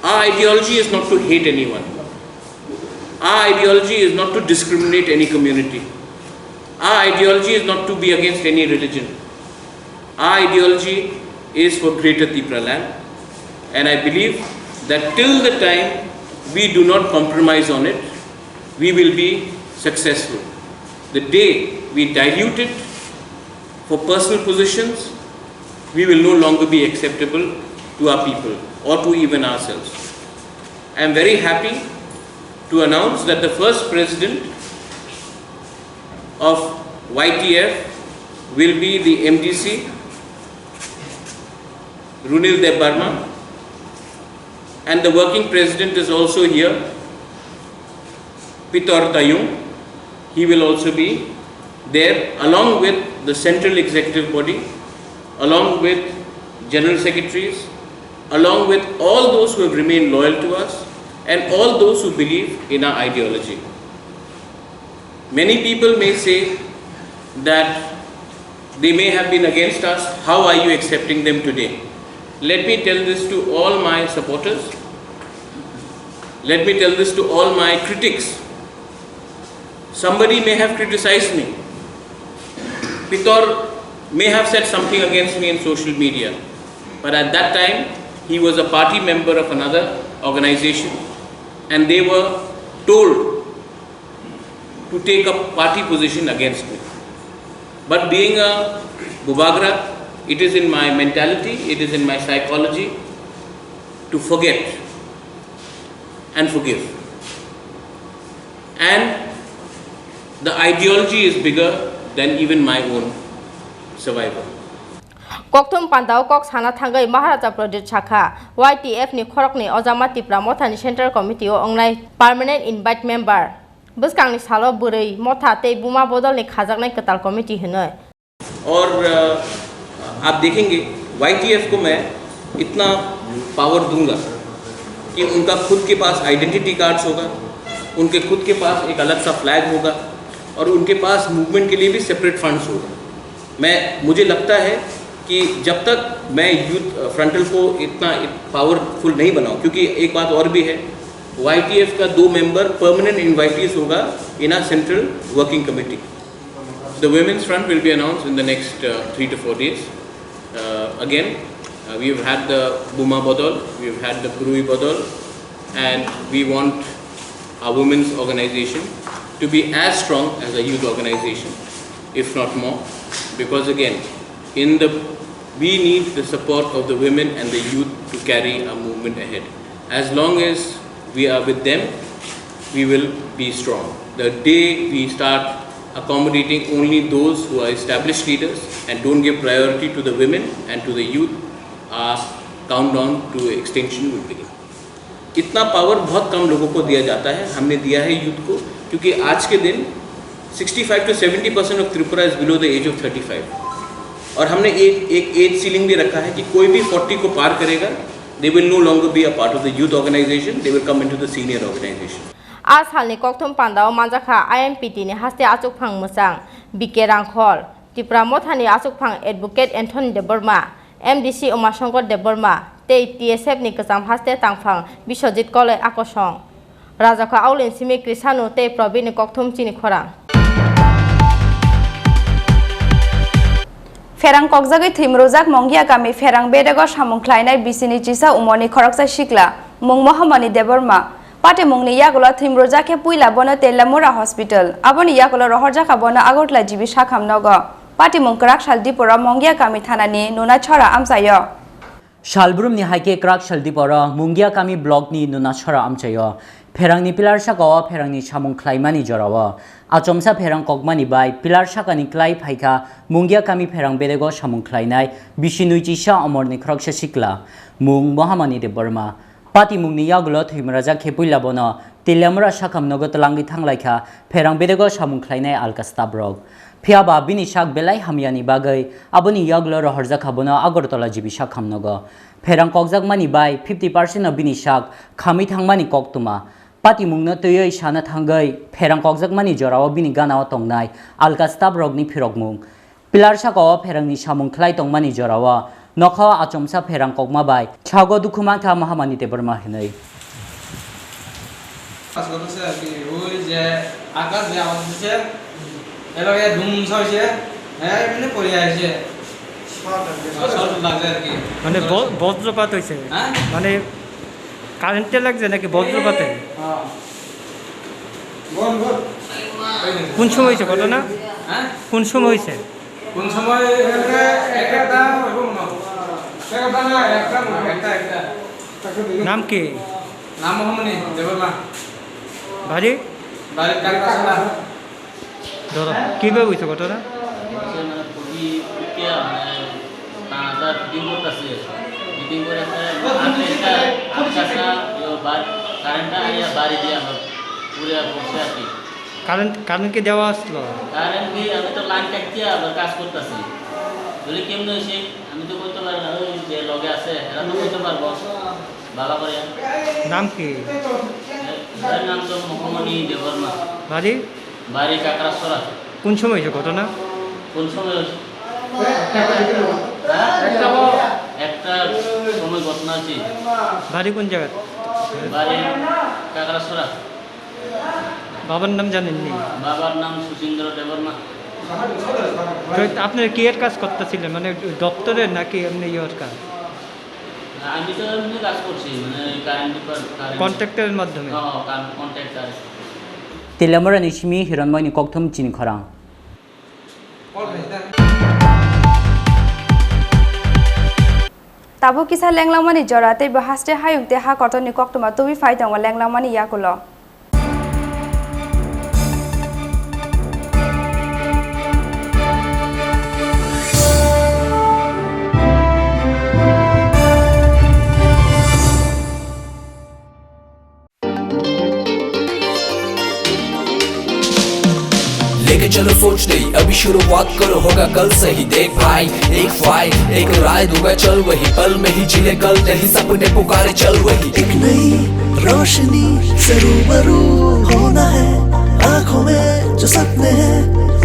Our ideology is not to hate anyone. Our ideology is not to discriminate any community. Our ideology is not to be against any religion. Our ideology is for Greater Tripura land. And I believe that till the time we do not compromise on it, we will be successful. The day we dilute it for personal positions, we will no longer be acceptable to our people or to even ourselves. I am very happy to announce that the first president of YTF will be the MDC, Runil Debbarma, and the working president is also here, Pitor Tayung. he will also be there along with the central executive body, along with general secretaries, along with all those who have remained loyal to us and all those who believe in our ideology. Many people may say that they may have been against us. How are you accepting them today? Let me tell this to all my supporters. Let me tell this to all my critics. Somebody may have criticized me. Pitor may have said something against me in social media. But at that time, he was a party member of another organization and they were told to take a party position against me. But being a Bubagra, it is in my mentality, it is in my psychology to forget and forgive. And the ideology is bigger than even my own survival. Koktum Pandao Kok Sana Tangai Maharaja Project Chaka, YTF ni Khorok ni Ojama Tripura Mothani Central Committee o Ongnai Permanent Invite Member. Buskang ni Salo Burei Motha Te Buma Bodol ni Khajaknai Ketal Committee Hinoi. और आप देखेंगे YTF को मैं इतना power दूंगा कि उनका खुद के पास आइडेंटिटी कार्ड्स होगा, उनके खुद के पास एक अलग सा फ्लैग होगा और उनके पास मूवमेंट के लिए भी सेपरेट फंड्स होगा। मुझे लगता है कि जब तक मैं यूथ फ्रंटल को इतना पावरफुल नहीं बनाऊं, क्योंकि एक बात और भी है, YTF का 2 मेंबर परमानेंट इन्वाइटीज होगा in uh central working committee. The women's front will be announced in the next 3 to 4 days. Again, we've had the Buma Bodol, we've had the Purui Bodol, and we want our women's organization to be as strong as a youth organization, if not more, because again, we need the support of the women and the youth to carry our movement ahead. As long as we are with them, we will be strong. The day we start accommodating only those who are established leaders and don't give priority to the women and to the youth, our countdown to extinction will begin. इतना power बहुत कम लोगों को दिया जाता है, हमने दिया है यूथ को, क्योंकि आज के दिन 65 to 70% of Tripura is below the age of 35 और हमने एक एज सीलिंग भी रखा है कि कोई भी 40 को पार करेगा, they will no longer be a part of the youth organization, they will come into the senior organization. As halni koktum pandao manjaka IMPT ni haste achuk phang musang BK Rangkhol Tripura Mothani achuk phang advocate Anthony Debbarma MDC Umashankar Debbarma te TSF ni kasam haste tangphang Biswajit Kolai Akosong Rajaka Aulin Simi Krisanu te Probin ni koktum Chini Khorang Ferang kokjagoi thimrojak Mongia Kami Ferang Bedago Samungkhlainai Bisini Chisa Umoni Khoroksa Shikla Mung Mohammadi Debbarma Pate mungni yagola thimroja ke puila bono Tellamura Hospital aboni yagola rohorja ka bono agotla jibi shakham nogo pati mungkrak Tripura Mongia Kami thanani nuna chora amsayo Shalbrum ni haike krak Tripura Mongia Kami blog ni nuna chora amchayo Ferang ni pilar shaka ferang ni samung klaimani jorawa achomsa ferang kokmani bai pilar shaka ni klai phaika Mongia Kami ferang bedego samung klainai bisinui chisa amor ni khroksha sikla mung Mohammadi Debbarma Pati mungni yagulo thimraja khepuila bono Tellamura shakham nogo tlangi thanglaikha ferang bedego samung khlainai alkastabrok phiaba bini shak belai hamyani bagai aboni yagulo rohorja khabono Agartala jibi shakham nogo ferang kokjakmani bai 50% of bini shak khami thangmani koktuma Pati mungno töyoi sana thangai ferang kokjakmani jorao bini ganao tongnai alkastabrok ni phirokmung pilar shakao ferang ni samung khlai tongmani jorao Nokho achomsa ferang kokma bai chago dukhuma tha Mohammadi Debbarma hinai Asgotose ki oi je akas je awas dise eloge dhum soise emne pori aise short lagje ar ki মানে বজ্রপাত হইছে মানে কারেন্টে লাগছে নাকি বজ্রপাতে কোন সময় হইছে ঘটনা কোন সময় হইছে কোন সময় একটা নাম কি নাম মোহাম্মদ দেববর্মা বাড়ি বাড়ি কালকাসলা ধরো কিভাবে হইছে ঘটনা কারেন্ট কি দেওয়া আসলো? কারেন্ট কি আমি তো লাইন কাটছি আবার কাজ করতেছি বলে কেমন হয়েছে আমি তো বলতে পারবো না ওই যে লগে আছে এরা তো বলতে পারবো ভালো করে নাম কি? এর নাম তো মোহাম্মদ দেববর্মা। বাড়ি? বাড়ি কাকড়াছড়া। কোন সময় হয়েছে ঘটনা? কোন সময় হয়েছে? একটা সময় ঘটনা আছে। বাড়ি কোন জায়গা? বাড়ি কাকড়াছড়া। বাবার নাম জানেননি? বাবার নাম সুচিন্দ্র দেববর্মা। আপনি কি এর কাজ করতেছিলেন, মানে দপ্তরের নাকি এমনি ইয়ের কাজ? আমি তো এমনি কাজ করছি, মানে কারেন্ট ডিপার্টমেন্ট কন্ট্রাক্টরের মাধ্যমে। হ্যাঁ contractor. Telamura Nishimi Hiranmoy Koktum Chini Khorang. Tabu kisah lenglamani jorate bahaste hayung te ha kotoni koktuma tuwi faitang wa lenglamani yakulo. लेके चलो सोच नहीं अभी शुरुआत करो होगा कल से ही देख भाई एक फाइट एक राय दूंगा चल वही पल में ही जिले कल नहीं सपने पुकारे चल वही एक नई रोशनी से रूबरू होना है आँखों में जो सपने हैं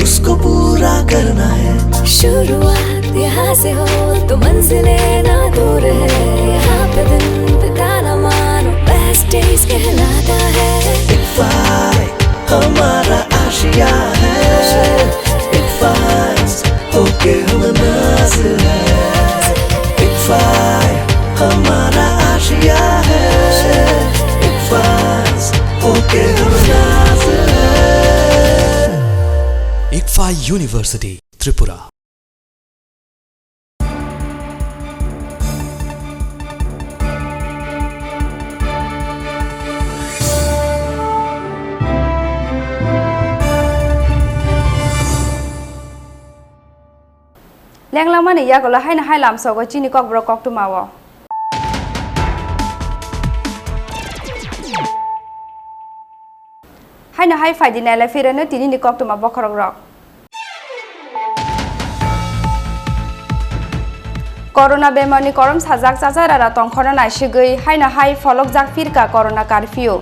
उसको पूरा करना है शुरुआत यहाँ से हो तो मंजिलें ना दूर है यहाँ पे दिन बिताना मानो बेस्ट डेज कहलाता है एक फाइट हमारा आशिया है एक फाइट होके हम नाज़िर है एक फाइट हमारा आशिया है एक फाइट होके हम नाज़िर है ICFAI university Tripura Lenglamani yakulo haina hai lam sogo chini kok bro kok tumawo. Haina hai faidina la firana tini ni kok tuma bokorok rok. Corona bemani korom sajak chacharara tongkhona naisigui haina hai folok jak firka corona curfew.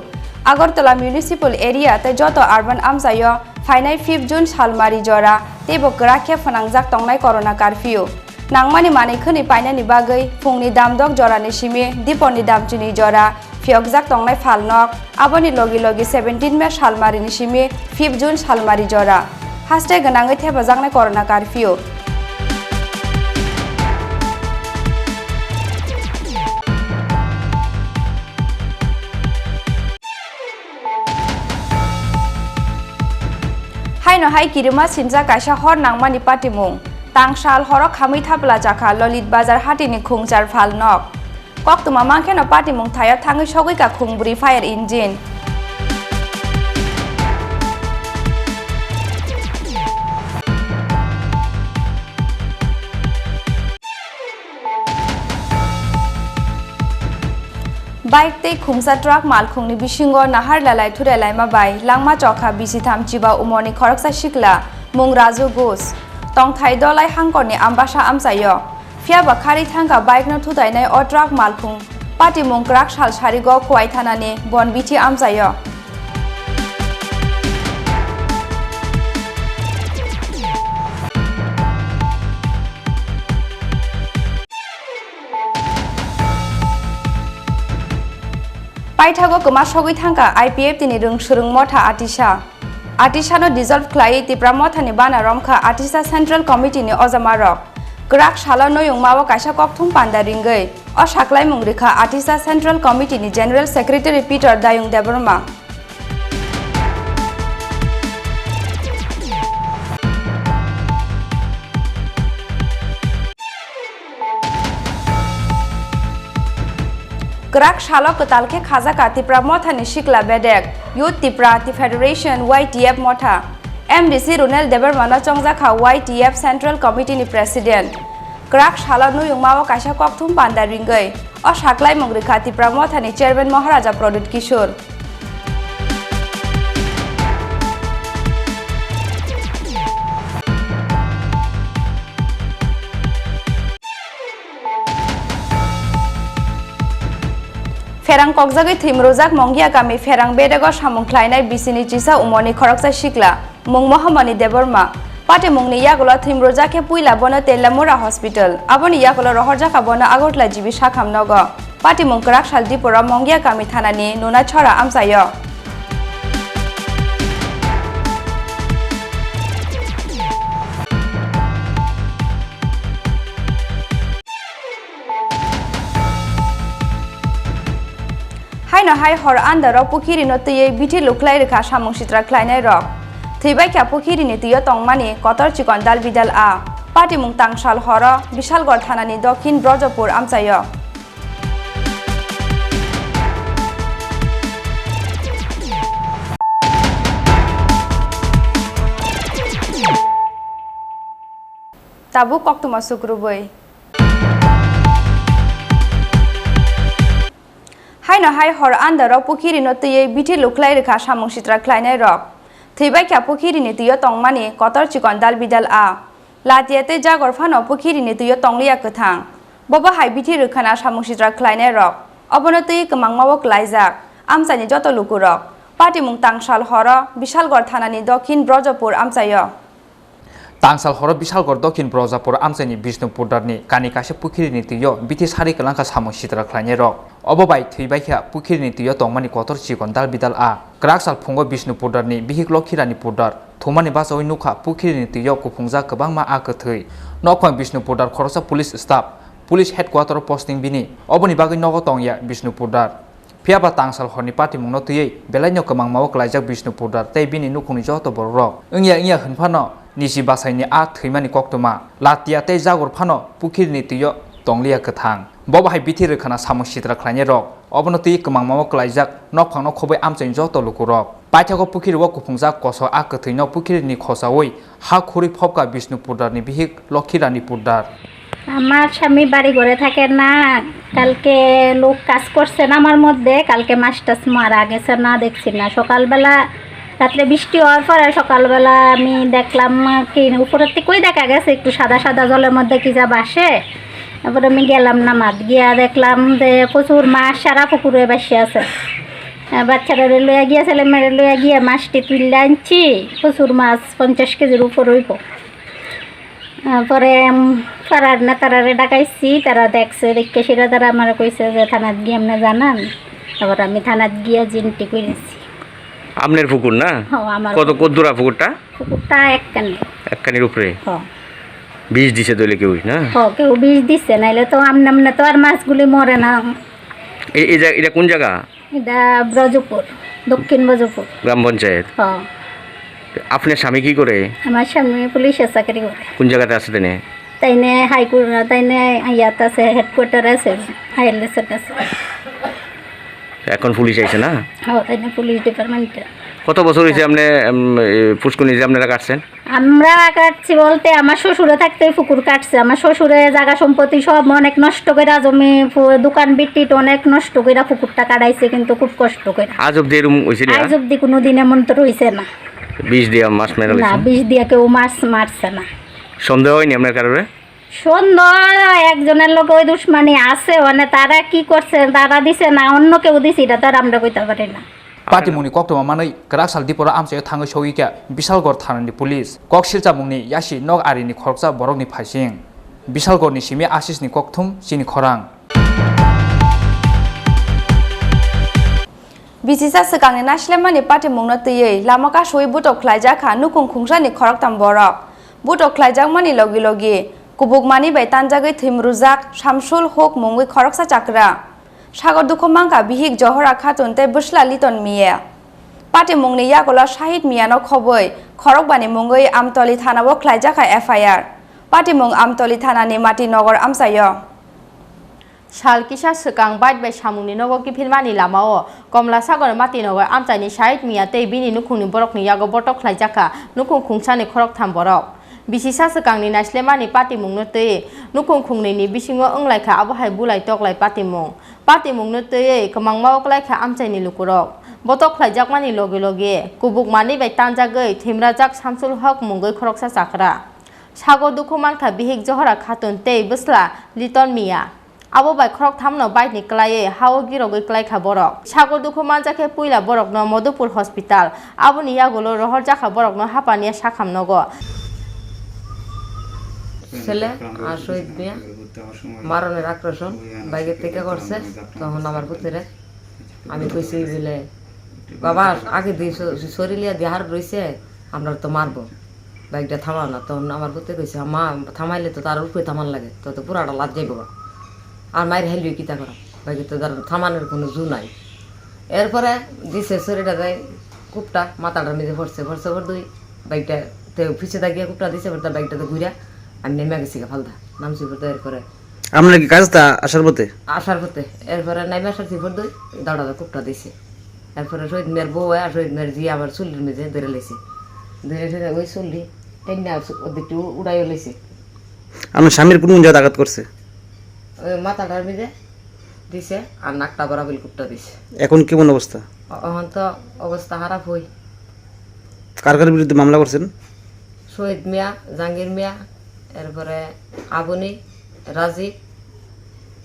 Agartala municipal area te joto urban amsayo फाइनाय 5 जून सालमारी जरा तेबो ग्राखे फनांगजाक तंगनाय corona curfew नांगमानि मानिखोनि पाइनानि बागै फुंनि दामदक जरानि सिमे दीपनि दामचुनि जरा फियकजाक तंगनाय फालनक आबनि लगी लगी 17 मे सालमारिनि सिमे 5 जून सालमारी जरा हास्टे गनाङै थेबाजाकनाय corona curfew हाइनो high किरिमा सिनजा काइसा हर नांगमानि पाटिमुं तांसाल हरक खामै थाब्ला जाखा ललित बाजार हाटिनि खुंजार फालनक कक्तुमा मांखेनो पाटिमुं थाया थाङै सगैका खुंब्रि फायार इन्जिन बाइक ते खुमसा ट्राक मालखुंनि बिसिंगो नाहार लालाय थुरायलायमा बाय लांमा चखा बिसिथाम चिबा उमरनि खरकसा सिखला मुं राजु घोष तंथाय दलाय हांकरनि आम्बासा आमसायो फियाबा खारि थांगा बाइकनो थुदायनाय अ ट्राक मालखुं पार्टी मुं क्राक साल सारिगो खवायथानानि बनबिथि आमसायो पाइथागो गोमा सगै थांगा आईपीएफ तिनि रोंसुरुं मथा आटिसानो डिजल्व ख्लायै तिप्रा मथानि बाना रमखा आटिसा सेंट्रल कमिटिनि अजामारक ग्राक साला नयुं मावो काइसा ककथुं पान्दा रिंगै अ साख्लाय मुंग्रिखा आटिसा सेंट्रल कमिटिनि जनरल सेक्रेटारि पीटर दायुं देबरमा ग्राक सालो कतालखे खाजा का तिप्रा मथानि सिखला बेडेक यूथ तिप्रा ति फेडरेशन YTF मथा एमडीसी रुनेल देबरमाना चंगजाखा YTF सेंट्रल कमिटिनि प्रेसिडेंट ग्राक सालो नुयुं मावो काइसा ककथुं पान्दा रिंगै अ साख्लाय मुंग्रिखा Tipra मथानि chairman Maharaja Pradeep Kishore Ferang kokjagoi thimrojak Mongia Kami Ferang Bedago samung khlainai bisini chisa umoni khoroksa sikla mung Mohamani Debbarma Pati mungni yagulo thimrojak ke puila bono Tellamura Hospital aboni yagulo rohorjaka bono Agotla jibi shakham nogo Pati mung krak Tripura Mongia Kami thanani nuna chora amsayo Haino hai hor andaro pukiri no tuye biti luklai rekha samung sitra klainai rok Theibai kya pukiri ni tuyo tongmani kotor chikon dal bidal a Pati mung tangsal horo Bishalgor thanani Dokhin Brojopur amsayo Tabu koktuma sukrubai Haino hai hor andaro pukiri no tuye biti luklai rekha samung sitra klainai rok Theibai kya pukiri ni tuyo tongmani kotor chikon dal bidal a Latiate jagor phano pukiri ni tuyo tonglia kathang Boba hai biti rekhana samung sitra klainai rok Obono tuye kemangmawo klaijak amsani joto lukurok Pati mung tangsal horo Bishalgor thanani Dokhin Brojopur amsayo Tangsal horo Bishalgor Dokhin Brojopur amsani Bishnupur darni kanikase pukiri ni tuyo biti sari kelangka samung sitra klainai rok Obobai theibai kha pukiri ni tuyo tongmani kotor chikon dal bidal a Kraksal phungo Bishnupur darni bihiklo khirani pudar Thumani basoi nukha pukiri ni tuyo kuphungja kwbangma a kathei Nokhwang Bishnupur dar khorosa police staff police headquarter posting bini oboni bagui nogo tongya Bishnupur dar Phiaba tangsal horni pati mungno tuyei belaino kwmangmao klaijak Bishnupur dar tei bini nukhungni joto borok ingya hunphano nisi basaini a theimani koktoma latia tei jagor phano pukiri ni tuyo tonglia kathang Boba hai biti rekhana samung sitra khlainai rok obono tui kwmangmao klaijak nokphangno khobai amchain joto lukurok Paithako pukiri wo kuphungjak koso a kathino pukiri ni khosaoi ha khuri phopka Bishnupur darni bihik lokhirani purdar আমার স্বামী বাড়ি ঘরে থাকে না কালকে লোক কাজ করছে না আমার মধ্যে কালকে মাছটা মারা গেছে না দেখছি না সকালবেলা রাত্রে বৃষ্টি হওয়ার পরে সকালবেলা আমি দেখলাম কি উপরের থেকে দেখা গেছে একটু সাদা সাদা জলের মধ্যে কি যা বাসে তারপরে আমি গেলাম না মাছ গিয়া দেখলাম যে প্রচুর মাছ সারা পুকুরে বাসে আছে বাচ্চারা লইয়া গিয়া ছেলে মেয়ে লইয়া গিয়া মাছটি তুলে আনছি প্রচুর মাছ 50 কেজির উপর হইব পরে পাড়ার নেতারারে ডাকাইছি তারা দেখছে দেখে সেটা তারা আমার কইছে যে থানাত গিয়ে আপনি জানান তারপর আমি থানাত গিয়ে জিনটি করেছি আপনার পুকুর না আমার কত দূরা পুকুরটা এককানির উপরে বিষ দিছে দইলে কেউ না কেউ বিষ দিচ্ছে নাইলে তো আমনে তো আর মাছগুলি মরে না এটা কোন জায়গা এটা ব্রজপুর দক্ষিণ ব্রজপুর গ্রাম পঞ্চায়েত আপনার স্বামী কি করে আমার স্বামী পুলিশের চাকরি করে কোন জায়গাতে আছে তেনে তাইনে হাইকোর্ট তাইনে ইয়াত আছে হেডকোয়ার্টার আছে আইএলএসের কাছে এখন পুলিশ আইছে না তাইনে পুলিশ ডিপার্টমেন্টে কত বছর হয়েছে আপনি পুষ্করণী যে আপনারা কাটছেন আমরা কাটছি বলতে আমার শ্বশুরে থাকতে পুকুর কাটছে আমার শ্বশুরে জায়গা সম্পত্তি সব অনেক নষ্ট করে জমি দোকান বিক্রি অনেক নষ্ট করে পুকুরটা কাটাইছে কিন্তু খুব কষ্ট করে আজ অব্দি এরকম হয়েছে আজ অব্দি কোনো দিন এমন তো রয়েছে না বিষ দিয়া মাছ মেরে না বিষ দিয়া কেউ মাছ মারছে না সন্দেহ হয়নি আপনার কারণে সন্দেহ একজনের লোক ওই দুশ্মনী আছে মানে তারা কি করছে তারা দিছে না অন্য কেউ দিছে এটা তার আমরা কইতে পারি না Pati muni koktoma manai Kraksal Tripura amsayo thangai shogi kya Bishalgor thanani police koksilcha mungni yashi nog arini khoroksa borokni phaising Bishalgor ni simi Ashish ni kokthum Chini Khorang Bisisa sekangni naslemani pati mungno tiyei lamaka shoi butok khlaijak kha nukung khungsani khoroktam borok butok khlaijak mani logi logi kubukmani bai tanjagoi thimrujak Shamsul Hok mungwi khoroksa chakra Sagor dukho mangka bihik Johora Khatun te busla liton miya Pati mungni yagola Shahid miyano khoboi khorokbani mungoi Amtoli thanabo khlaijaka FIR Pati mung Amtoli thanani Mati Nogor amsayo Shalkisha sekang bait bai samungni nogo kifilmani lamao Komla Sagor Mati Nogor amsani Shahid miya te bini nukhungni borokni yago botok khlaijaka nukhung khungsani khorok tham borok Bisisa sekangni naslemani pati mungno te nukung khungni ni bisingo onglaikha abohai bulai toklai pati mungno te kemangmao klaikha amchaini lukurok botok khlaijakmani loge loge kubukmani bai tanjagoi thimrajak Shamsul Hok mungoi khoroksa chakra sago dukhumankha bihik Johora Khatun te busla liton miya abo bai khorok thamno bike ni klai hawo girogoi klai kha borok sagol dukho manjake puila borok no Madhupur hospital abo ni yagulo rohor jakha borok no hapania sakham nogo ছেলে আর শহীদ মিয়া মারণের আক্রোশন বাইকের থেকে করছে তখন আমার পুত্রে আমি কইছি বলে বাবা আগে দিয়ে শরীরিয়া দিয়ে হার রয়েছে আমরা তো মারবো বাইকটা থামাও না তখন আমার পুত্রে কইছে মা থামাইলে তো তার উপরে থামান লাগে তো তো পুরাটা লাজ যাইব আর মায়ের হেলবি কিতা করা বাইকে তো তার থামানোর কোনো জু নাই এরপরে দিছে শরীরটা যায় কূপটা মাথাটার মেঝে পড়ছে পর দুই বাইকটা পিছিয়ে থাকিয়ে কূপটা দিছে তার বাইকটাতে ঘুরিয়া আমি নেমে গেছি ফালদা নামছি পড়তে এরপরে আপনার কি কাজটা আসার পথে এরপরে নেমে আসার পর দুই দাঁড়াতে কূপটা দিছে এরপরে শহীদ মেয়ের বউ আর শহীদ মেয়ের জি আবার চুল্লির মেঝে ধরে লেছে ধরে ওই চুল্লি টেন্না ওদিকটু উড়াইও লেছে আপনার স্বামীর কোন জায়গায় আঘাত করছে ওই মাথাটার মেঝে দিছে আর নাকটা বরাবর কূপটা দিছে এখন কেমন অবস্থা এখন তো অবস্থা খারাপ হই কার কার বিরুদ্ধে মামলা করছেন শহীদ মিয়া জাহাঙ্গীর মিয়া এরপরে আবনি রাজীব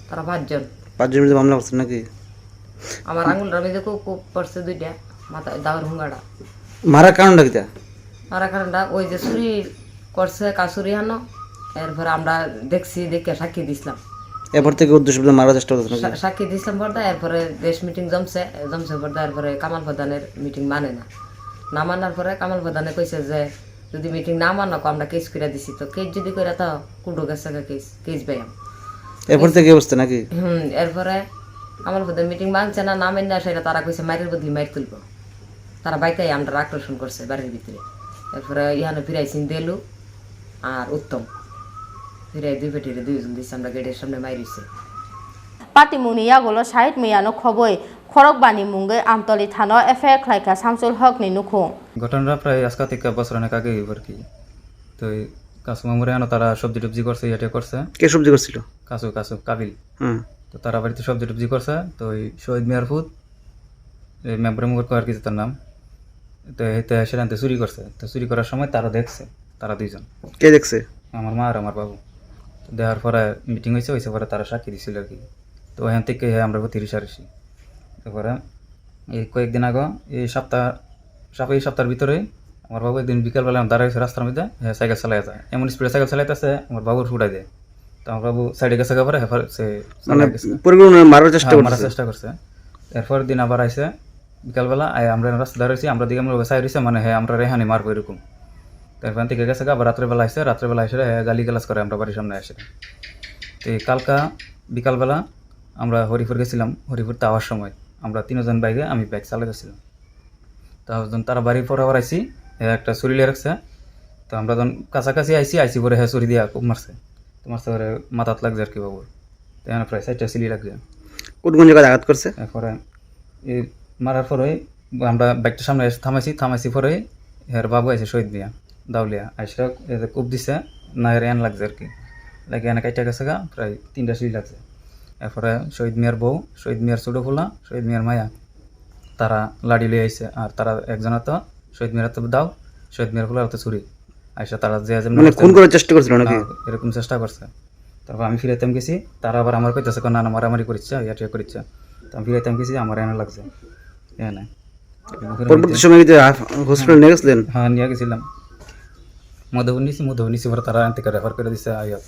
তারা পাঁচজনের বিরুদ্ধে মামলা করছেন নাকি আমার আঙুলটার মধ্যে খুব পড়ছে দুইটা মাথায় দাওয়ার হুঙ্গাটা মারার কারণটা কিটা মারার কারণটা ওই যে চুরি করছে কাসুরি হানো এরপরে আমরা দেখছি দেখে সাক্ষী দিছিলাম এরপর থেকে উদ্দেশ্য মারার চেষ্টা করছেন সাক্ষী দিছিলাম পর্দা এরপরে দেশ মিটিং জমছে পর্দা এরপরে কামাল প্রধানের মিটিং মানে না মানার পরে কামাল প্রধানে কইছে যে যদি মিটিং না মানো আমরা কেস করে দিছি তো কেস যদি করে তো কুডো গেছে কেস বাইম এরপর থেকে অবস্থা নাকি এরপরে কামাল প্রধান মিটিং মানছে না মেনে না সেটা তারা কইছে মাইরের বদলি মাইর তুলবো তারা বাইকাই আমরা আকর্ষণ করছে বাড়ির ভিতরে এরপরে ইহানে ফিরাইছেন দেলু আর উত্তম ফিরাই দুই পেটিরে দুইজন দিচ্ছে আমরা গেটের সামনে মাইরিছে পাতিমুনি ইয়াগুলো সাইড মিয়ানো খবই খরক বানি মুঙ্গে আমতলি থানো এফআইআর খাইকা শামসুল হক নি নুখু ঘটনাটা প্রায় আজকে থেকে বছর অনেক আগে আর কি তো কাসুমামুরে আনো তারা সবজি টবজি করছে এটা করছে কে সবজি করছিল কাসু কাবিল তো তারা বাড়িতে সবজি টবজি করছে তো ওই শহীদ মিয়ার ফুট এই মেম্বরের মুখর আর কিছু তার নাম তো এতে সেখানে চুরি করছে তো চুরি করার সময় তারা দেখছে তারা দুইজন কে দেখছে আমার মা আর আমার বাবু দেওয়ার পরে মিটিং হয়েছে পরে তারা সাক্ষী দিছিল আর কি তো ওখান থেকে আমরা ভর্তি সারিছি তারপরে এই কয়েকদিন আগে এই সপ্তাহের ভিতরে আমার বাবু একদিন বিকালবেলা দাঁড়াইছে রাস্তার মধ্যে সাইকেল চালাই যায় এমন স্পিডে সাইকেল চালাইতেছে আমার বাবুর ফুটাই দেয় তো আমার বাবু সাইডে গেছে পরে মারার চেষ্টা করছে এরপর দিন আবার আইসে বিকালবেলা আমরা রাস্তা দাঁড়াইছি আমরা দিকে আমরা সাইড হয়েছে মানে আমরা রেহানি মারবো এরকম তারপর থেকে গেছে আবার রাত্রেবেলা এসে গালি গালাজ করে আমরা বাড়ির সামনে আসে তো কালকা বিকালবেলা আমরা হরিপুর গেছিলাম হরিপুর যাওয়ার সময় আমরা তিনজন বাইকে আমি বাইক চালাতেছিলাম তখন তারা বাড়ির পর আবার আইসি একটা ছুরি লিয়ে রাখছে তো আমরা যখন কাছাকাছি আইসি পরে ছুরি দিয়া খুব মারছে তো মারছে পরে মাথাত লাগছে আর কি বাবুর তো এখানে প্রায় 4টা সিলি লাগছে কোন জায়গায় আঘাত করছে এরপরে এই মারার পরে আমরা বাইকটা সামনে থামাইছি পরে এর বাবু আইসে শহীদ মিয়া দাউলিয়া আইসা কূপ দিছে না এন লাগছে আর কি লাগে এনে কাইটা গেছে প্রায় 3টা সিলি লাগছে এরপরে শহীদ মিয়ার বউ শহীদ মিয়ার ছোটো ফুলা শহীদ মিয়ার মায়া তারা লাড়ি লিয়ে আইসে আর তারা একজনের তো শহীদ মিয়ার তো দাও শহীদ মিয়ার ফুলার তো ছুরি আইসা তারা যে খুন করার চেষ্টা করছিল নাকি এরকম চেষ্টা করছে তারপর আমি ফিরাইতাম গেছি তারা আবার আমার কইতেছে না মারামারি করিচ্ছে ইয়া করিচ্ছে তো আমি ফিরাইতাম গেছি আমার এনে লাগছে এনে পরবর্তী সময় হসপিটাল নিয়ে গেছিলেন হ্যাঁ নিয়ে গেছিলাম মধুবনী পরে তারা থেকে রেফার করে দিচ্ছে আয়াত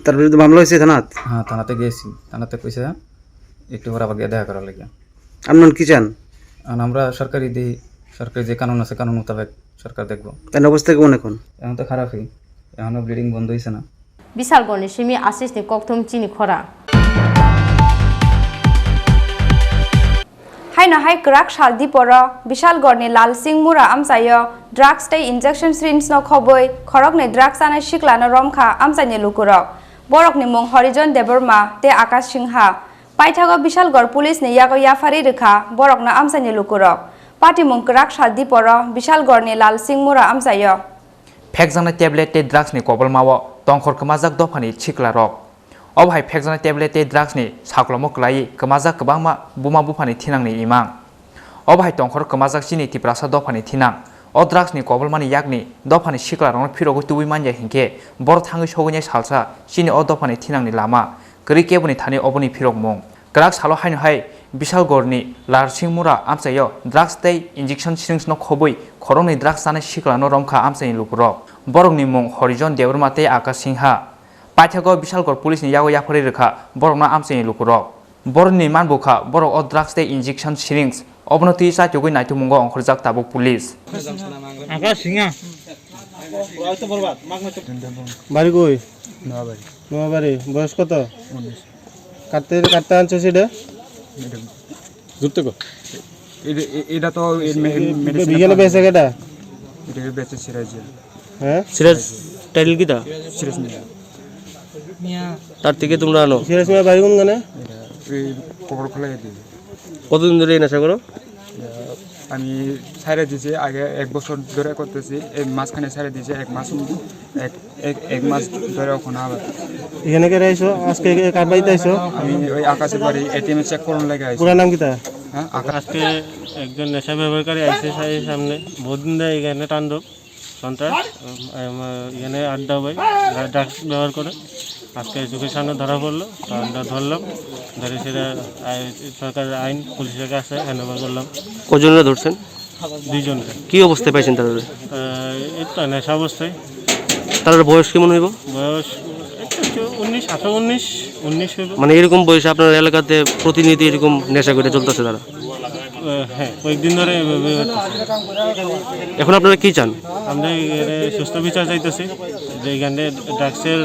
তার বিরুদ্ধে মামলা হয়েছে থানাত হ্যাঁ থানাতে গিয়েছি থানাতে কইছে একটু পরে আবার গিয়ে দেখা করার লাগে আপনার কি চান আমরা সরকারি যে কানুন আছে কানুন মোতাবেক সরকার দেখবো তার অবস্থা কেমন এখন তো খারাপই এখনো ব্লিডিং বন্ধ হয়েছে না বিশালগড়নি সিমি আশিসনি ককথম চিনি খরা হাইনা হাই ক্রাক শালদি পর বিশালগড়নি লাল সিং মুরা আমসায় ড্রাগস টাই ইনজেকশন সিরিঞ্জ ন খবই খরকনি ড্রাগস আনাই শিকলানো রমখা আমসাইনি লুকুরক বরকনি মুং হরিজন দেববর্মা তে আকাশ সিংহা পাইথাগো বিশালগড় পুলিশ নি ইয়াগো ইয়াফারি রেখা বরকনা আমসাইনি লুকুরক পার্টি মুং ক্রাক শালদি পর বিশালগড়নি লাল সিং মুরা আমসায় फेकजानाय टेब्लेट ते ड्राग्सनि कबलमाव तंखर खोमाजाक दफानि छिक्लारक अबहाय फेकजानाय टेब्लेट ते ड्राग्सनि साक्लमक लायै खोमाजाक गोबांमा बुमा बुफानि थिनांनि इमां अबहाय तंखर खोमाजाक चिनि Tiprasa दफानि थिनां o drugs ni kobolmani yakni dofani sikla rong phirogo tubi manja hingke bor thangi sogoni salsa chini o dofani thinangni lama kri keboni thani oboni phirok mong krak salo haino hai bishal gorni larsing mura amsayo drugs tei injection syringe no khoboi khorongni drugs sane sikla no romkha amsai lukro borokni mong horizon Debbarma tei Akash Singha paithago bishal gor police ni yago yapori rekha borokna amsai lukro borni manbuka borok o drugs tei injection syringe obnoti sa jogoi naitumungo ongkhorjak tabuk police Akash Singha বাড়ি কই নোয়াবাড়ি বয়স কত কাটতে আনছো সেটা ঘুরতে কো এটা তো বিকেলে বেঁচে কেটা এটা বেঁচে সিরাজ হ্যাঁ সিরাজ টাইটেল কি দা সিরাজ তার থেকে তোমরা আনো সিরাজ মিয়া বাড়ি কোন গানে এই কবর খোলাই দিই কতদিন ধরে এই নেশা করো আমি ছাড়ে দিয়েছি আগে 1 বছর ধরে করতেছি এই মাসখানে ছাড়ে দিয়েছি 1 মাস এক মাস ধরে ওখানে আবার এখানে কে আইছো আজকে কার বাড়িতে আইছো আমি ওই আকাশের বাড়ি এটিএম চেক করুন লাগে আইছি পুরো নাম কিটা হ্যাঁ আজকে একজন নেশা ব্যবহারকারী আইছে সামনে বহুদিন ধরে এখানে তাণ্ডব সন্ত্রাস এখানে আড্ডা ভাই ড্রাগস ব্যবহার করে আজকে চোখের সামনে ধরা পড়লো আমরা ধরলাম ধরে সেটা সরকারের আইন পুলিশের কাছে হ্যান্ডওভার করলাম কজনরা ধরছেন 2 জনকে কি অবস্থায় পাইছেন তাদের এই তো নেশা অবস্থায় তাদের বয়স কেমন হইব বয়স 19 হইব মানে এরকম বয়সে আপনার এলাকাতে প্রতিনিধি এরকম নেশা করে চলতেছে তারা হ্যাঁ কয়েকদিন ধরে এখন আপনারা কি চান আমরা সুস্থ বিচার চাইতেছি যে এখানে ড্রাগসের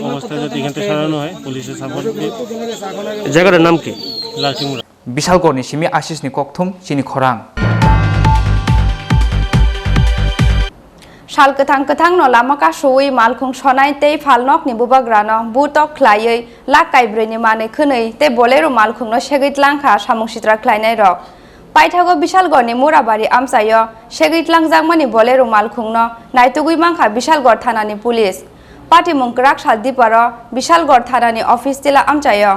অবস্থা যাতে এখান থেকে সরানো হয় পুলিশের সাপোর্ট দিয়ে জায়গাটার নাম কি Lalsingmura Bishalgorni simi Ashishni kokthum Chini Khorang Shal ketang no lama ka shui malkhung sonai tei phalnok ni bubagrano butok khlaiei lakai breni mane khunei te bolero malkhung no segitlang kha samungsitra khlainai rok paithago Bishalgorni murabari amsayo segitlang jangmani bolero malkhung no naitugui mangkha Bishalgor thanani police patimung krak saldiparo Bishalgor thanani office tila amchayo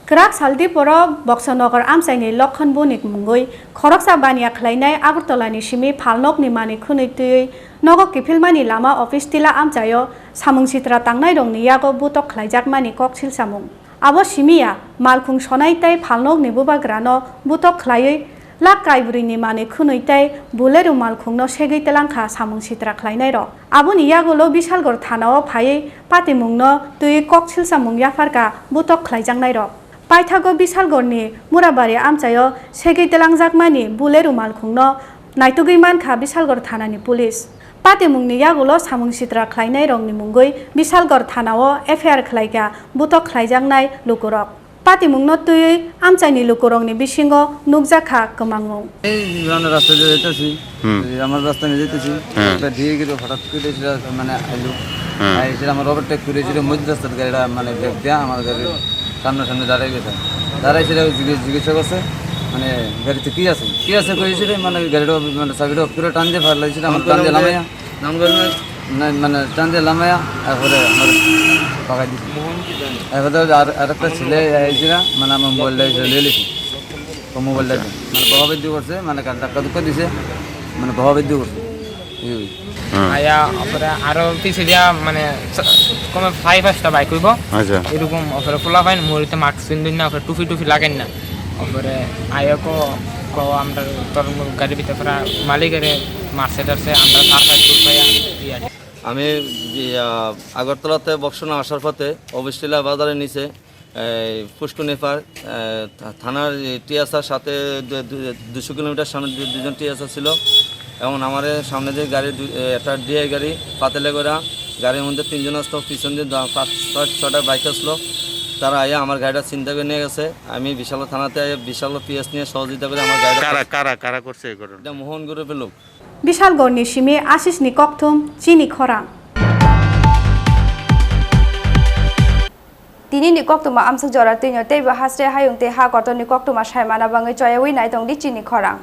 Krak saldi poro Boksanagar amsaini Lokhan bonik mungoi khoroksa bania khlainai Agartalani simi phalnok ni mani khunitui nogo kifilmani lama office tila amchayo samungsitra tangnai rongni yago butok khlaijak mani koksil samung abo simia malkhung sonai tai phalnok ni bubagrano butok khlaiei lakai mani khunuitai buleru malkhung no segei telangkha samungsitra khlainai ro aboni yagulo Bishalgor thanao phaiei patimungno tui koksil samung yafarka butok khlaijangnai ro Paithago Bishalgorni murabari amchayo segei telangjakmani buleru malkhungno naitugui mankha Bishalgor thanani police patimungni yagulo samungsitra khlainai rongni mungoi Bishalgor thanao FIR khlaika butok khlaijangnai lukurok patimungno tui amchaini lukurongni bisingo nukjakha kamangmung এই রাস্তা দিয়ে যাইতেছি আমার রাস্তা নিয়ে যাইতেছি একটা দিয়ে গেল হঠাৎ করে মানে আইলো আইসে আমার ওভারটেক করেছিল মধ্য রাস্তার গাড়িটা মানে ব্রেক দেয়া আমার গাড়ির সামনে দাঁড়াই গেছে দাঁড়াইছিল জিজ্ঞাসা করছে মানে গাড়িতে কি আছে কইছিল মানে গাড়িটা মানে চাবিটা পুরো টান দিয়ে ভালো লাগছিল আমার টান দিয়ে লামাইয়া নাম মানে টান দিয়ে লামাইয়া তারপরে আমার পাকাই দিচ্ছি এরপরে আরেকটা ছেলে আইছিল মানে আমার মোবাইলটা লিয়ে লিখি মোবাইলটা মানে প্রভাবিত করছে মানে ধাক্কা ধুক্কা দিছে মানে প্রভাবিত করছে আয়া অপরে আরো পিছে দিয়া মানে কমে 5-6টা বাইক হইব আচ্ছা এরকম অপরে ফুলা ফাইন মুরিতে মাস্ক পিনদিন না অপরে টুপি লাগাইন না অপরে আয়া কো আমরা তোর গাড়ি ভিতরে পুরা মালিকের মার্সেডাসে আমরা সারকার টুল পাইয়া দিয়া আমি আগরতলাতে বক্সনা আসার পথে অবস্থিলা বাজারের নিচে পুষ্করণী পার থানার টিএসআর সাথে 200 কিলোমিটার সামনে 2জন টিএসআর ছিল এবং আমার সামনে যে গাড়ি একটা ডিআই গাড়ি পাতেলে করে গাড়ির মধ্যে 3 জন আসতো পিছন দিয়ে 5-6টা বাইক আসলো তারা আয়া আমার গাড়িটা চিন্তা করে নিয়ে গেছে আমি বিশাল থানাতে বিশাল পিএস নিয়ে সহযোগিতা করে আমার গাড়িটা কারা করছে এই ঘটনা এটা মোহন গ্রুপের লোক Bishalgorni simi Ashishni kokthum Chini Khorang Tini ni koktuma amsak jora tinyo tei bahasre hayung te ha korto ni koktuma shaimana bangai choyawi nai tong di Chini Khorang